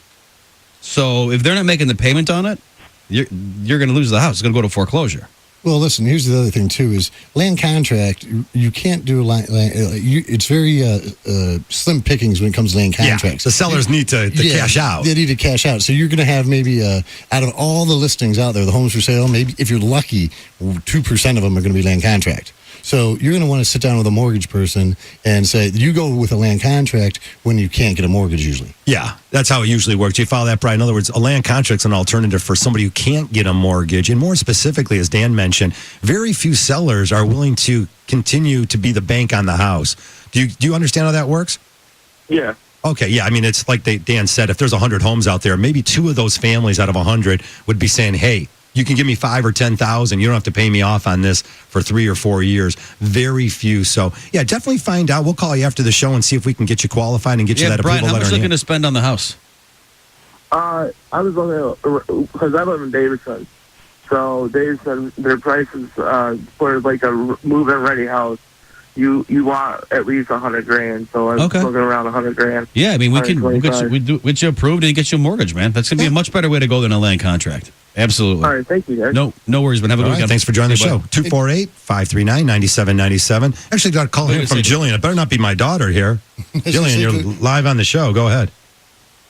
So if they're not making the payment on it, you're going to lose the house. It's going to go to foreclosure. Well, listen, here's the other thing, too, is land contract, you can't do it's very slim pickings when it comes to land contracts. Yeah, the sellers need to cash out. They need to cash out. So you're going to have maybe, out of all the listings out there, the homes for sale, maybe if you're lucky, 2% of them are going to be land contract. So you're going to want to sit down with a mortgage person and say, you go with a land contract when you can't get a mortgage usually. Yeah, that's how it usually works. You follow that, Brian. In other words, a land contract's an alternative for somebody who can't get a mortgage. And more specifically, as Dan mentioned, very few sellers are willing to continue to be the bank on the house. Do you understand how that works? Yeah. Okay, yeah. I mean, it's like Dan said, if there's 100 homes out there, maybe 2 of those families out of 100 would be saying, hey, you can give me $5,000 or $10,000. You don't have to pay me off on this for 3 or 4 years. Very few. So, yeah, definitely find out. We'll call you after the show and see if we can get you qualified and get you that Brian, approval how letter. much looking to spend on the house? I was looking because I live in Davidson. So Davidson, their prices for like a move-in ready house, you want at least $100,000. So I was looking around $100,000. Yeah, I mean, we'll get you approved and get you a mortgage, man. That's going to be a much better way to go than a land contract. Absolutely. All right, thank you, guys. No worries, man. Have a good weekend. Thanks for joining the show. 248-539-9797. Actually, got a call in from Jillian. It better not be my daughter here. Jillian, you're live on the show. Go ahead.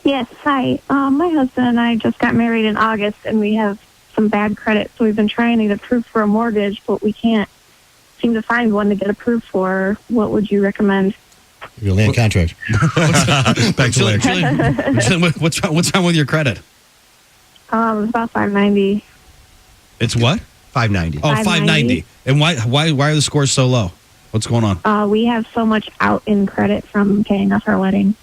Yes, hi. My husband and I just got married in August, and we have some bad credit, so we've been trying to get approved for a mortgage, but we can't seem to find one to get approved for. What would you recommend? Your land contract. Back to land. Jillian, what's wrong with your credit? It's about 590. It's what? 590. Oh, 590. And why are the scores so low? What's going on? We have so much out in credit from paying off our wedding.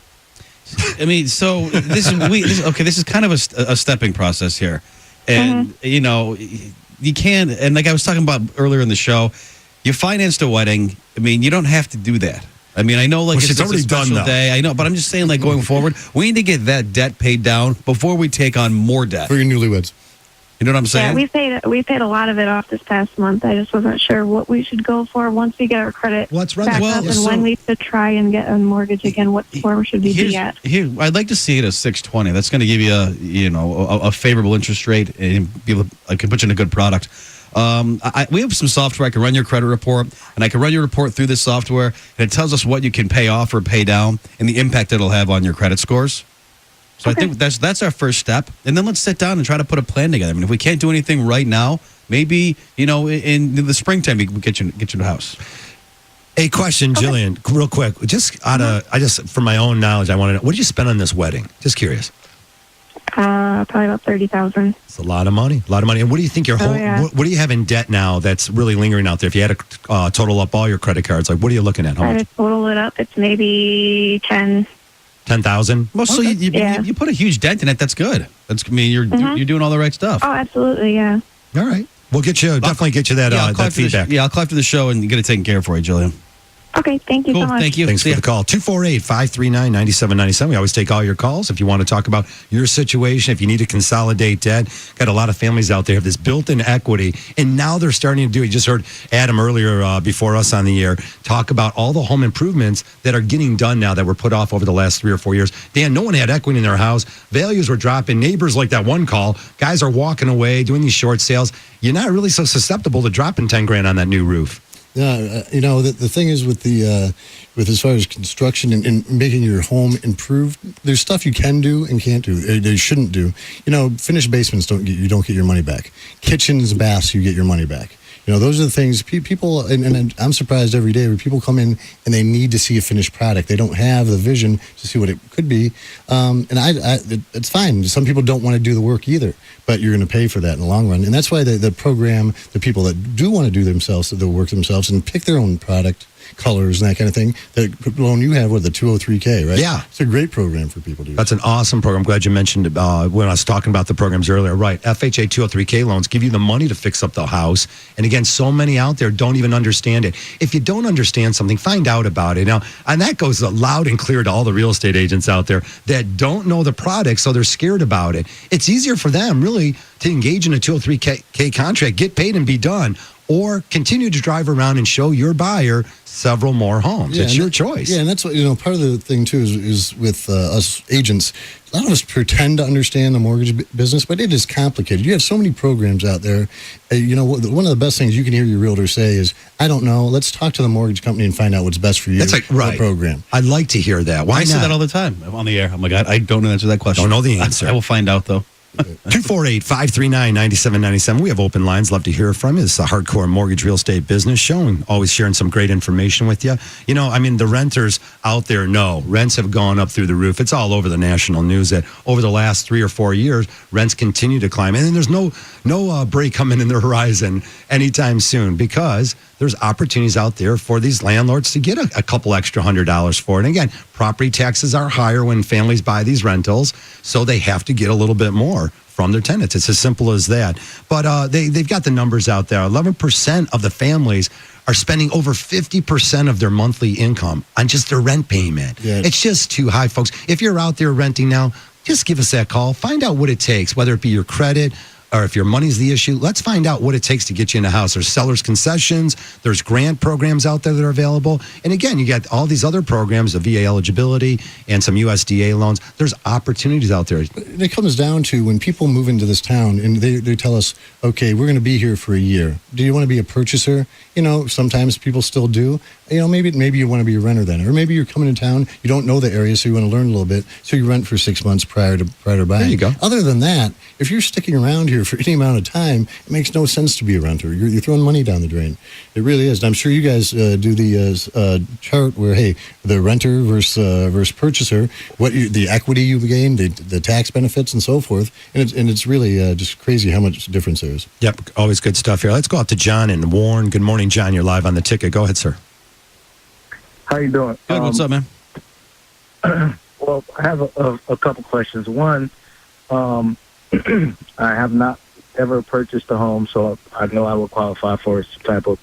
I mean, so this is kind of a stepping process here. And, you know, you can, and like I was talking about earlier in the show, you financed a wedding. I mean, you don't have to do that. I mean, I know like it's already a special done, though. day. I know, but I'm just saying like going forward, we need to get that debt paid down before we take on more debt. For your newlyweds. You know what I'm saying? Yeah, we paid a lot of it off this past month. I just wasn't sure what we should go for once we get our credit back up, and when we should try and get a mortgage again. What form should we be at? Here, I'd like to see it at 620. That's going to give you a favorable interest rate and I can put you in a good product. We have some software. I can run your credit report, and I can run your report through this software, and it tells us what you can pay off or pay down and the impact it'll have on your credit scores. So I think that's our first step, and then let's sit down and try to put a plan together. I mean, if we can't do anything right now, maybe in the springtime we can get you a house. A question, Jillian, real quick, for my own knowledge, I want to know, what did you spend on this wedding? Just curious. Probably about $30,000. It's a lot of money. And what do you think what do you have in debt now that's really lingering out there? If you had to total up all your credit cards, like what are you looking at? How much? I total it up. It's maybe 10,000. Well, so you put a huge dent in it. That's good. You're doing all the right stuff. Oh, absolutely, yeah. All right, we'll definitely get you that that feedback. I'll call after the show and get it taken care of for you, Jillian. Okay, thank you so much. Thank you. Thanks for the call. 248-539-9797. We always take all your calls. If you want to talk about your situation, if you need to consolidate debt, got a lot of families out there have this built-in equity, and now they're starting to do it. You just heard Adam earlier before us on the air talk about all the home improvements that are getting done now that were put off over the last 3 or 4 years. Dan, no one had equity in their house. Values were dropping. Neighbors like that one call. Guys are walking away, doing these short sales. You're not really so susceptible to dropping $10,000 on that new roof. Yeah, the thing is with as far as construction and making your home improved, there's stuff you can do and can't do. They shouldn't do. Finished basements don't get your money back. Kitchens, baths, you get your money back. Those are the things people, and I'm surprised every day where people come in and they need to see a finished product. They don't have the vision to see what it could be. It's fine. Some people don't want to do the work either, but you're going to pay for that in the long run. And that's why the program, the people that do want to do the work themselves and pick their own product, colors and that kind of thing. The loan you have with the 203K, right? Yeah. It's a great program for people to use. That's an awesome program. I'm glad you mentioned when I was talking about the programs earlier. Right. FHA 203K loans give you the money to fix up the house. And again, so many out there don't even understand it. If you don't understand something, find out about it. Now, and that goes loud and clear to all the real estate agents out there that don't know the product, so they're scared about it. It's easier for them, really, to engage in a 203K contract, get paid and be done, or continue to drive around and show your buyer several more homes. It's your choice. Yeah, and that's what, part of the thing, too, is with us agents, a lot of us pretend to understand the mortgage business, but it is complicated. You have so many programs out there. One of the best things you can hear your realtor say is, I don't know, let's talk to the mortgage company and find out what's best for you. That's right. Program. I'd like to hear that. Why I not? say that all the time on the air. Oh, my God, I don't know the answer to that question. Don't know the answer. I will find out, though. 248-539-9797. We have open lines. Love to hear from you. It's a hardcore mortgage real estate business show, and always sharing some great information with you. You know, I mean, the renters out there know rents have gone up through the roof. It's all over the national news that over the last 3 or 4 years, rents continue to climb. And then there's no break coming in the horizon anytime soon, because there's opportunities out there for these landlords to get a couple extra $100 for it. And again, property taxes are higher when families buy these rentals, so they have to get a little bit more from their tenants. It's as simple as that. But they've got the numbers out there. 11% of the families are spending over 50% of their monthly income on just their rent payment. Yeah. It's just too high, folks. If you're out there renting now, just give us that call. Find out what it takes, whether it be your credit or if your money's the issue. Let's find out what it takes to get you in a house. There's seller's concessions. There's grant programs out there that are available. And again, you got all these other programs, the VA eligibility and some USDA loans. There's opportunities out there. It comes down to when people move into this town and they tell us, okay, we're going to be here for a year. Do you want to be a purchaser? You know, sometimes people still do. You know, maybe you want to be a renter then. Or maybe you're coming to town, you don't know the area, so you want to learn a little bit. So you rent for 6 months prior to buying. There you go. Other than that, if you're sticking around here for any amount of time, it makes no sense to be a renter. You're throwing money down the drain. It really is. And I'm sure you guys do the chart where, hey, the renter versus purchaser, the equity you gain, the tax benefits, and so forth. And it's really just crazy how much difference there is. Yep, always good stuff here. Let's go out to John and Warren. Good morning, John. You're live on the ticket. Go ahead, sir. How you doing? Good. What's up, man? Well, I have a couple questions. One, I have not ever purchased a home, so I know I would qualify for some type of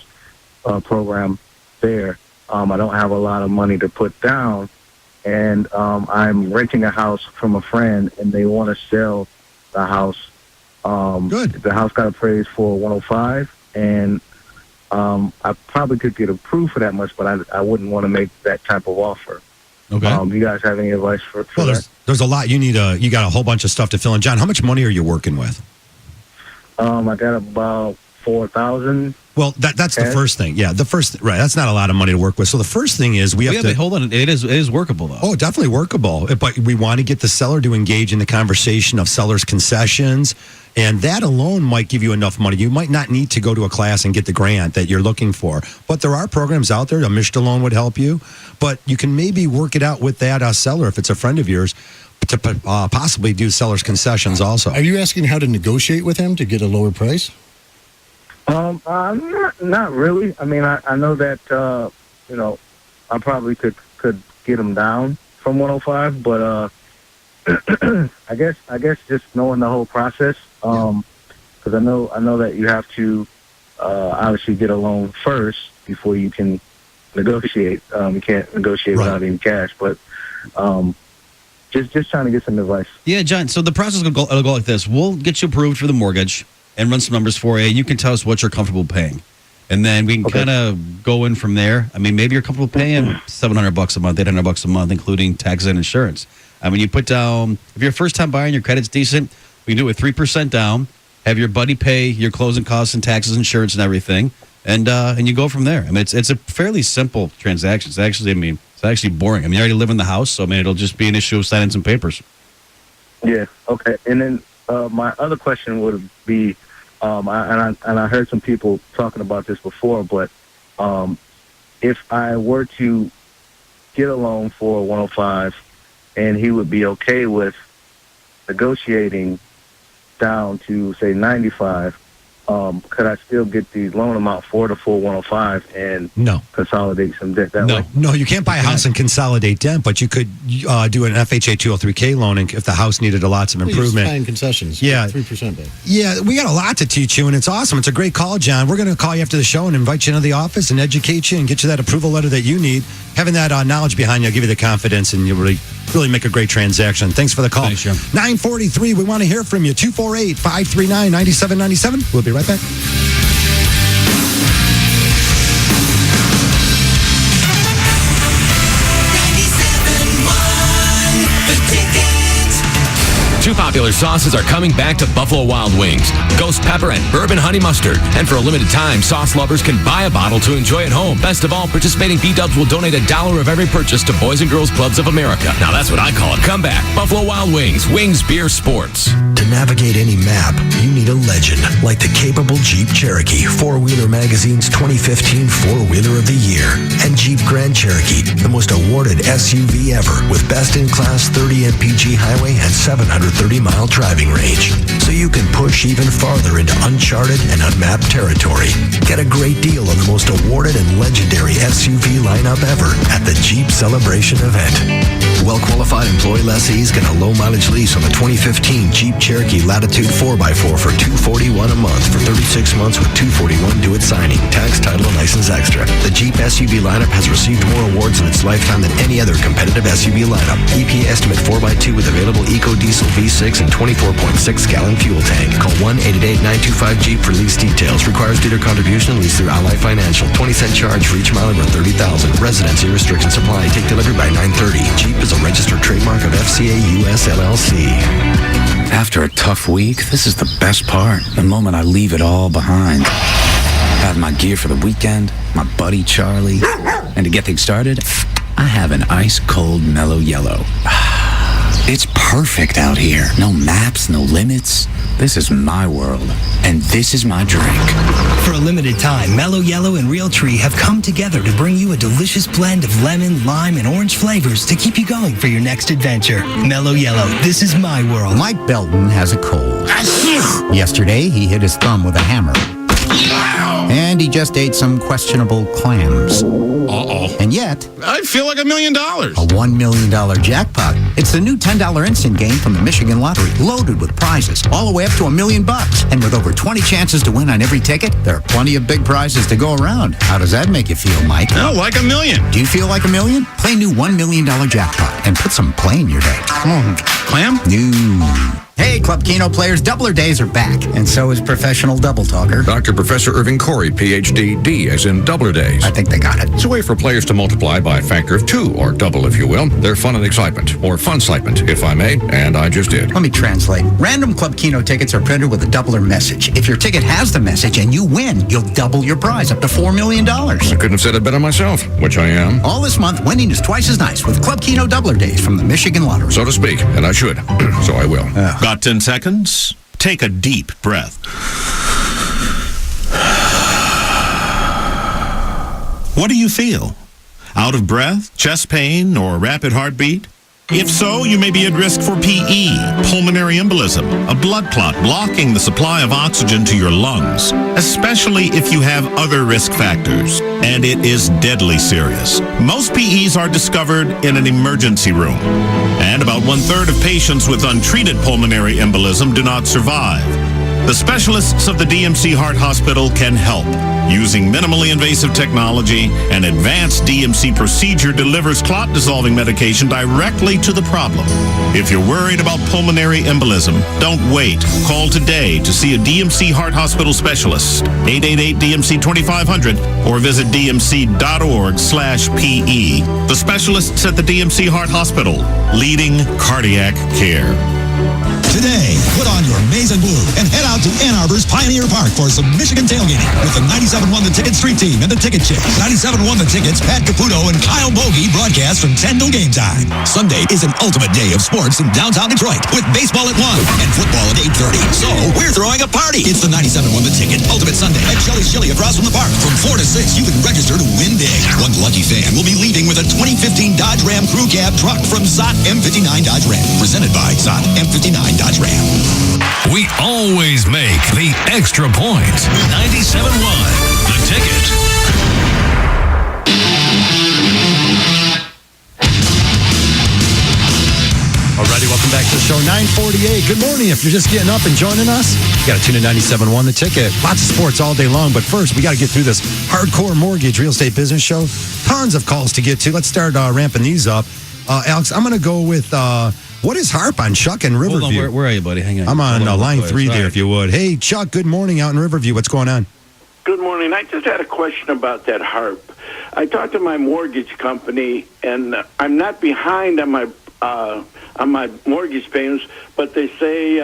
program there. I don't have a lot of money to put down, and I'm renting a house from a friend, and they want to sell the house. Good. The house got appraised for $105, and I probably could get approved for that much, but I wouldn't want to make that type of offer. Okay. Do you guys have any advice for that? There's a lot. You got a whole bunch of stuff to fill in. John, how much money are you working with? I got about $4,000. Well, that's the first thing. Yeah, right. That's not a lot of money to work with. So the first thing is we have to hold on. It is workable though. Oh, definitely workable. But we want to get the seller to engage in the conversation of seller's concessions, and that alone might give you enough money. You might not need to go to a class and get the grant that you're looking for. But there are programs out there. A Mishta loan would help you, but you can maybe work it out with that seller if it's a friend of yours to possibly do seller's concessions also. Are you asking how to negotiate with him to get a lower price? Not really. I mean, I know that I probably could get them down from 105, but I guess just knowing the whole process, because I know that you have to obviously get a loan first before you can negotiate. You can't negotiate without any cash, but just trying to get some advice. Yeah, John. So the process will go like this: we'll get you approved for the mortgage and run some numbers for you. You can tell us what you're comfortable paying. And then we can kind of go in from there. I mean, maybe you're comfortable paying $700 a month, $800 a month, including taxes and insurance. I mean, you put down, if you're a first-time buyer and your credit's decent, we can do it with 3% down, have your buddy pay your closing costs and taxes, insurance, and everything, and you go from there. I mean, it's a fairly simple transaction. It's actually boring. I mean, you already live in the house, so I mean, it'll just be an issue of signing some papers. Yeah. Okay. And then my other question would be, and I heard some people talking about this before, but if I were to get a loan for 105, and he would be okay with negotiating down to say 95, could I still get the loan amount for the full 105 and consolidate some debt that way? No, you can't buy a house and consolidate debt, but you could do an FHA 203K loan if the house needed lots of improvement. Fine concessions. Yeah. 3% back. Yeah, we got a lot to teach you, and it's awesome. It's a great call, John. We're going to call you after the show and invite you into the office and educate you and get you that approval letter that you need. Having that knowledge behind you will give you the confidence, and you'll really make a great transaction. Thanks for the call. Thanks, Jim. 943, we want to hear from you. 248-539-9797. We'll be right back. Two popular sauces are coming back to Buffalo Wild Wings, Ghost Pepper and Bourbon Honey Mustard. And for a limited time, sauce lovers can buy a bottle to enjoy at home. Best of all, participating B-Dubs will donate $1 of every purchase to Boys and Girls Clubs of America. Now that's what I call a comeback. Buffalo Wild Wings, Wings Beer Sports. To navigate any map, you need a legend like the capable Jeep Cherokee, Four-Wheeler Magazine's 2015 Four-Wheeler of the Year, and Jeep Grand Cherokee, the most awarded SUV ever, with best-in-class 30 mpg highway and 730-mile driving range. So you can push even farther into uncharted and unmapped territory. Get a great deal on the most awarded and legendary SUV lineup ever at the Jeep Celebration event. Well-qualified employee lessees get a low-mileage lease on the 2015 Jeep Cherokee Latitude 4x4 for $241 a month for 36 months with $241 due at signing. Tax, title, and license extra. The Jeep SUV lineup has received more awards in its lifetime than any other competitive SUV lineup. EPA estimate 4x2 with available EcoDiesel V6 and 24.6-gallon fuel tank. Call 1-888-925-JEEP for lease details. Requires dealer contribution. Lease through Ally Financial. 20-cent charge for each mile over 30,000. Residency restrictions apply. Take delivery by 9:30. Jeep is a registered trademark of FCA US LLC. After a tough week, this is the best part. The moment I leave it all behind. Have my gear for the weekend, my buddy Charlie. And to get things started, I have an ice-cold Mellow Yellow. It's perfect out here. No maps, no limits. This is my world, and this is my drink. For a limited time, Mellow Yellow and Real Tree have come together to bring you a delicious blend of lemon, lime, and orange flavors to keep you going for your next adventure. Mellow Yellow, this is my world. Mike Belton has a cold. Yesterday, he hit his thumb with a hammer. And he just ate some questionable clams. Uh-oh. And yet, I feel like $1 million. a $1 million jackpot. It's the new $10 instant game from the Michigan Lottery, loaded with prizes, all the way up to $1 million. And with over 20 chances to win on every ticket, there are plenty of big prizes to go around. How does that make you feel, Mike? Oh, like $1 million. Do you feel like $1 million? Play new $1 million jackpot and put some play in your day. Come on, clam? No. Hey, Club Keno players, Doubler Days are back, and so is Professional Double Talker. Dr. Professor Irving Corey, PhD, D as in Doubler Days. I think they got it. It's a way for players to multiply by a factor of 2, or double, if you will, their fun and excitement, or fun-citement, if I may, and I just did. Let me translate. Random Club Keno tickets are printed with a doubler message. If your ticket has the message and you win, you'll double your prize up to $4 million. I couldn't have said it better myself, which I am. All this month, winning is twice as nice with Club Keno Doubler Days from the Michigan Lottery. So to speak, and I should, so I will. Got 10 seconds? Take a deep breath. What do you feel? Out of breath, chest pain, or rapid heartbeat? If so, you may be at risk for PE, pulmonary embolism, a blood clot blocking the supply of oxygen to your lungs, especially if you have other risk factors. And it is deadly serious. Most PEs are discovered in an emergency room, and about 1/3 of patients with untreated pulmonary embolism do not survive. The specialists of the DMC Heart Hospital can help. Using minimally invasive technology, an advanced DMC procedure delivers clot-dissolving medication directly to the problem. If you're worried about pulmonary embolism, don't wait. Call today to see a DMC Heart Hospital specialist, 888-DMC-2500, or visit dmc.org/PE. The specialists at the DMC Heart Hospital, leading cardiac care. Today, put on your maize and blue and head out to Ann Arbor's Pioneer Park for some Michigan tailgating with the 97.1 The Ticket Street Team and the Ticket Chicks. 97.1 The Ticket's Pat Caputo and Kyle Bogey broadcast from 10 till game time. Sunday is an ultimate day of sports in downtown Detroit with baseball at 1 and football at 8:30. So we're throwing a party. It's the 97.1 The Ticket Ultimate Sunday at Shelley's Chili across from the park. From 4 to 6, you can register to win big. One lucky fan will be leaving with a 2015 Dodge Ram Crew Cab truck from Zott M59 Dodge Ram. Presented by Zott M59 Dodge Ram. We always make the extra point. 97.1 The Ticket. Alrighty, welcome back to the show. 9:48. Good morning. If you're just getting up and joining us, you got to tune in 97.1 The Ticket. Lots of sports all day long, but first we got to get through this hardcore mortgage real estate business show. Tons of calls to get to. Let's start ramping these up. Alex, I'm going to go with what is HARP on Chuck and Riverview? Hold on, where are you, buddy? Hang on. I'm on line 3 there, right. if you would. Hey, Chuck, good morning out in Riverview. What's going on? Good morning. I just had a question about that HARP. I talked to my mortgage company, and I'm not behind on my on my mortgage payments, but they say,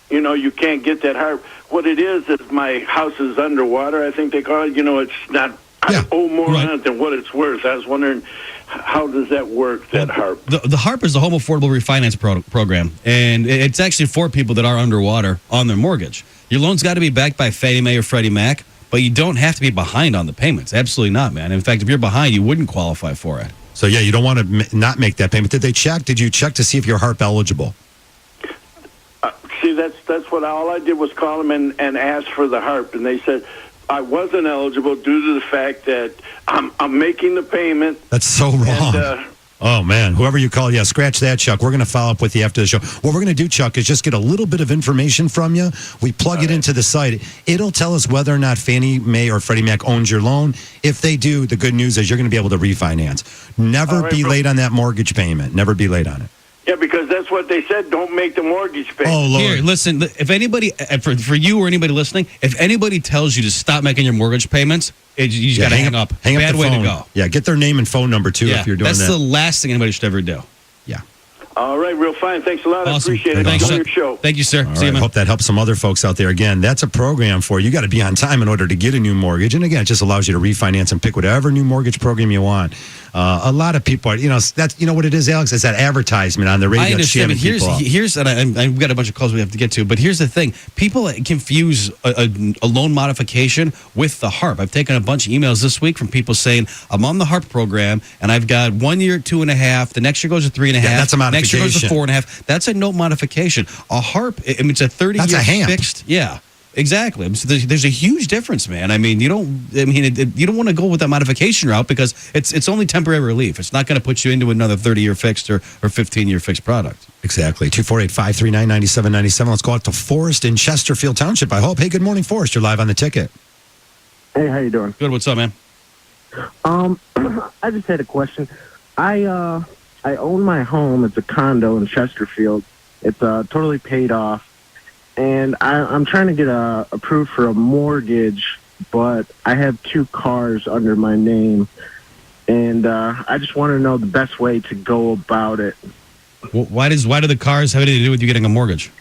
you can't get that HARP. What it is my house is underwater, I think they call it. It's not, I owe more on it than what it's worth. I was wondering, how does that work, that HARP? The HARP is the Home Affordable Refinance Program, and it's actually for people that are underwater on their mortgage. Your loan's got to be backed by Fannie Mae or Freddie Mac, but you don't have to be behind on the payments. Absolutely not, man. In fact, if you're behind, you wouldn't qualify for it. So, yeah, you don't want to not make that payment. Did they check? Did you check to see if you're HARP eligible? See, that's what all I did was call them and ask for the HARP, and they said I wasn't eligible due to the fact that I'm making the payment. That's so wrong. And, oh, man. Whoever you call, scratch that, Chuck. We're going to follow up with you after the show. What we're going to do, Chuck, is just get a little bit of information from you. We plug it into the site. It'll tell us whether or not Fannie Mae or Freddie Mac owns your loan. If they do, the good news is you're going to be able to refinance. Never be late on that mortgage payment. Never be late on it. Yeah, because that's what they said. Don't make the mortgage payment. Oh, Lord. Here, listen, if anybody, for you or anybody listening, if anybody tells you to stop making your mortgage payments, you just got to hang up. Hang up Bad the way phone. to go. Yeah, get their name and phone number, too, if you're doing that's that. the last thing anybody should ever do. Yeah. All right, real fine. Thanks a lot. Awesome. I appreciate it. Thanks, on sir. your show. Thank you, sir. All See you, right, man. hope that helps some other folks out there. Again, that's a program for you. You got to be on time in order to get a new mortgage. And again, it just allows you to refinance and pick whatever new mortgage program you want. A lot of people are, that's what it is, Alex. It's that advertisement on the radio. I understand, but here's, and I've got a bunch of calls we have to get to, but here's the thing. People confuse a loan modification with the HARP. I've taken a bunch of emails this week from people saying, I'm on the HARP program, and I've got 1 year at 2.5, the next year goes to 3.5. Yeah, that's a Next year goes to modification. 4.5. That's a note modification. A HARP, it's a 30-year That's a HAMP. fixed. Yeah. Exactly. So there's a huge difference, man. I mean, you don't want to go with that modification route because it's only temporary relief. It's not going to put you into another 30-year fixed or 15-year fixed product. Exactly. 248-539-9797. Let's go out to Forrest in Chesterfield Township, I hope. Hey, good morning, Forrest. You're live on the ticket. Hey, how you doing? Good. What's up, man? I just had a question. I own my home. It's a condo in Chesterfield. It's totally paid off. And I'm trying to get approved for a mortgage, but I have 2 cars under my name. And I just want to know the best way to go about it. Why do the cars have anything to do with you getting a mortgage?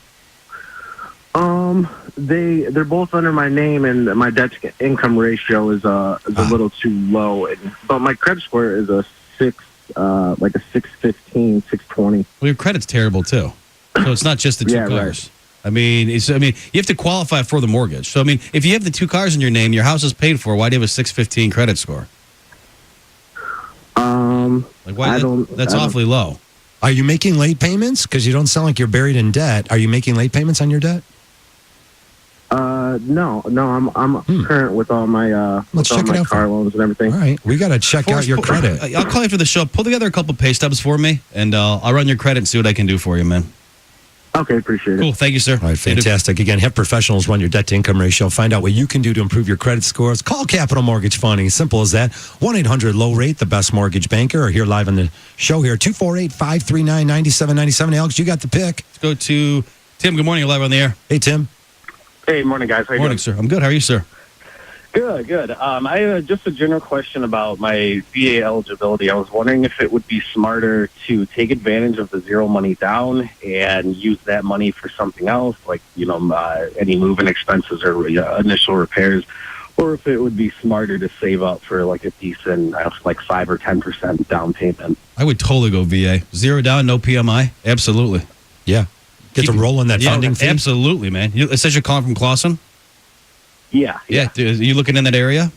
They're both under my name, and my debt to income ratio is a little too low. But my credit score is a 615, 620. Well, your credit's terrible too. So it's not just the 2 Yeah, cars. right. I mean, you have to qualify for the mortgage. So I mean, if you have the 2 cars in your name, your house is paid for. Why do you have a 615 credit score? That's awfully low. Are you making late payments? Because you don't sound like you're buried in debt. Are you making late payments on your debt? No, I'm current with all my Let's check it out car loans and everything. All right, we got to check out your credit. I'll call you for the show. Pull together a couple pay stubs for me, and I'll run your credit and see what I can do for you, man. Okay, appreciate it. Cool. Thank you, sir. All right, fantastic. Again, have professionals run your debt-to-income ratio. Find out what you can do to improve your credit scores. Call Capital Mortgage Funding. Simple as that. 1-800-LOW-RATE, the best mortgage banker. Or here live on the show here, 248-539-9797. Alex, you got the pick. Let's go to Tim. Good morning. You're live on the air. Hey, Tim. Hey, morning, guys. How you Morning, doing? sir. I'm good. How are you, sir? Good. I have just a general question about my VA eligibility. I was wondering if it would be smarter to take advantage of the zero money down and use that money for something else, like, any moving expenses or initial repairs, or if it would be smarter to save up for like a decent, like 5 or 10% down payment. I would totally go VA. 0 down, no PMI. Absolutely. Yeah. Get to roll in that funding fee. Absolutely, man. It says you're calling from Clawson? Yeah. Yeah. Are you looking in that area?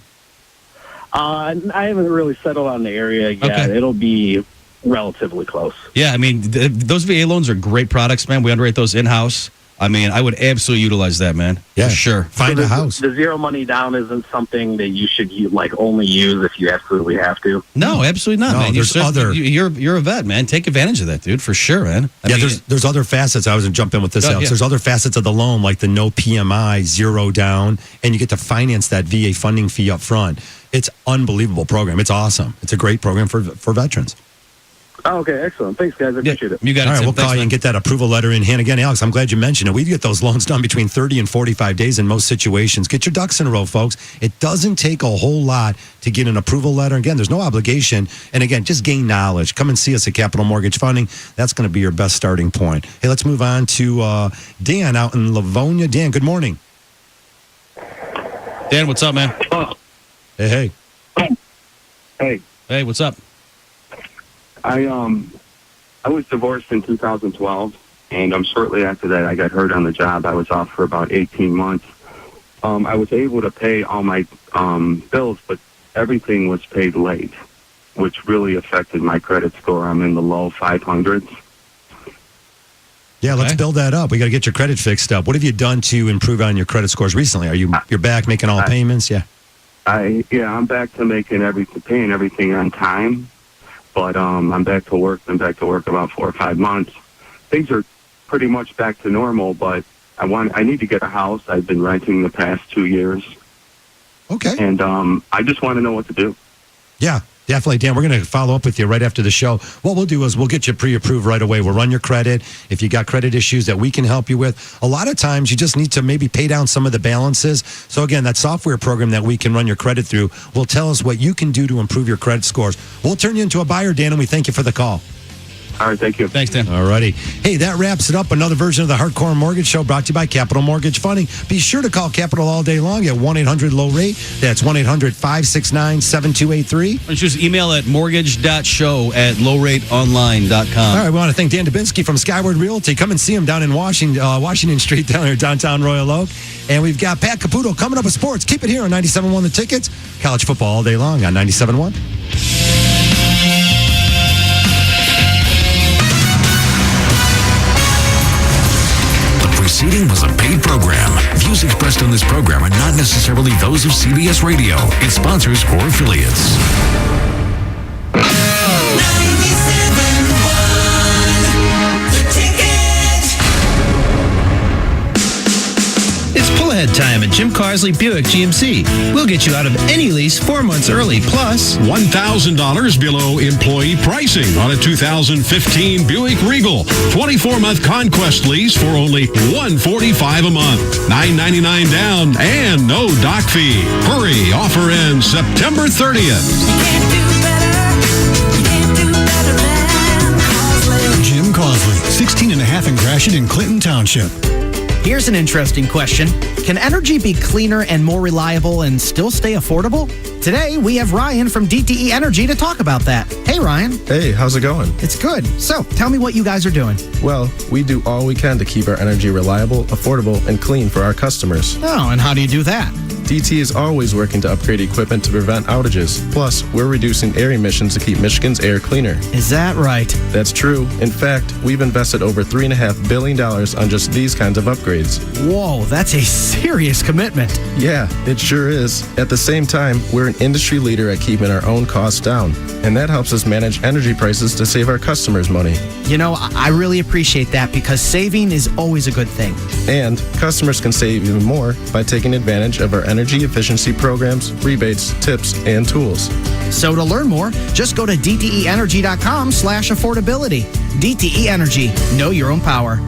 I haven't really settled on the area yet. Okay. It'll be relatively close. Yeah, I mean, those VA loans are great products, man. We underwrite those in-house. I mean, I would absolutely utilize that, man. Yeah, for sure. Find a house. The zero money down isn't something that you should only use if you absolutely have to. No, absolutely not, No, man. there's other- You're a vet, man. Take advantage of that, dude, for sure, man. I mean, there's other facets. I was going to jump in with this, Alex. yeah. There's other facets of the loan, like the no PMI, 0 down, and you get to finance that VA funding fee up front. It's unbelievable program. It's awesome. It's a great program for veterans. Oh, okay, excellent. Thanks, guys. I appreciate it. You got it. All right, Tim. we'll Thanks, call you man. and get that approval letter in hand. Again, Alex, I'm glad you mentioned it. We get those loans done between 30 and 45 days in most situations. Get your ducks in a row, folks. It doesn't take a whole lot to get an approval letter. Again, there's no obligation. And again, just gain knowledge. Come and see us at Capital Mortgage Funding. That's going to be your best starting point. Hey, let's move on to Dan out in Livonia. Dan, good morning. Dan, what's up, man? Hey. Hey, what's up? I was divorced in 2012, and shortly after that, I got hurt on the job. I was off for about 18 months. I was able to pay all my bills, but everything was paid late, which really affected my credit score. I'm in the low 500s. Yeah, let's build that up. We got to get your credit fixed up. What have you done to improve on your credit scores recently? You're back making all payments? Yeah. I'm back to paying everything on time. But I'm back to work. Been back to work about 4 or 5 months. Things are pretty much back to normal, but I need to get a house. I've been renting the past 2 years. Okay. And I just want to know what to do. Yeah, definitely, Dan. We're going to follow up with you right after the show. What we'll do is we'll get you pre-approved right away. We'll run your credit. If you got credit issues that we can help you with, a lot of times you just need to maybe pay down some of the balances. So again, that software program that we can run your credit through will tell us what you can do to improve your credit scores. We'll turn you into a buyer, Dan, and we thank you for the call. All right, thank you. Thanks, Dan. All righty. Hey, that wraps it up. Another version of the Hardcore Mortgage Show brought to you by Capital Mortgage Funding. Be sure to call Capital all day long at 1-800-LOW-RATE. That's 1-800-569-7283. And just email at mortgage.show@lowrateonline.com. All right, we want to thank Dan Dubinsky from Skyward Realty. Come and see him down in Washington Street down here, downtown Royal Oak. And we've got Pat Caputo coming up with sports. Keep it here on 97.1 The Tickets. College football all day long on 97.1. Preceding was a paid program. Views expressed on this program are not necessarily those of CBS Radio, its sponsors, or affiliates. It's pull-ahead time at Jim Carsley Buick GMC. We'll get you out of any lease 4 months early, plus $1,000 below employee pricing on a 2015 Buick Regal. 24-month Conquest lease for only $145 a month. $999 down and no doc fee. Hurry, offer ends September 30th. Jim Causey, 16 and a half in Gratiot in Clinton Township. Here's an interesting question. Can energy be cleaner and more reliable and still stay affordable? Today, we have Ryan from DTE Energy to talk about that. Hey, Ryan. Hey, how's it going? It's good. So, tell me what you guys are doing. Well, we do all we can to keep our energy reliable, affordable, and clean for our customers. Oh, and how do you do that? DT is always working to upgrade equipment to prevent outages. Plus, we're reducing air emissions to keep Michigan's air cleaner. Is that right? That's true. In fact, we've invested over $3.5 billion on just these kinds of upgrades. Whoa, that's a serious commitment. Yeah, it sure is. At the same time, we're an industry leader at keeping our own costs down. And that helps us manage energy prices to save our customers money. You know, I really appreciate that because saving is always a good thing. And customers can save even more by taking advantage of our energy efficiency programs, rebates, tips, and tools. So to learn more, just go to dteenergy.com/affordability. DTE Energy. Know your own power.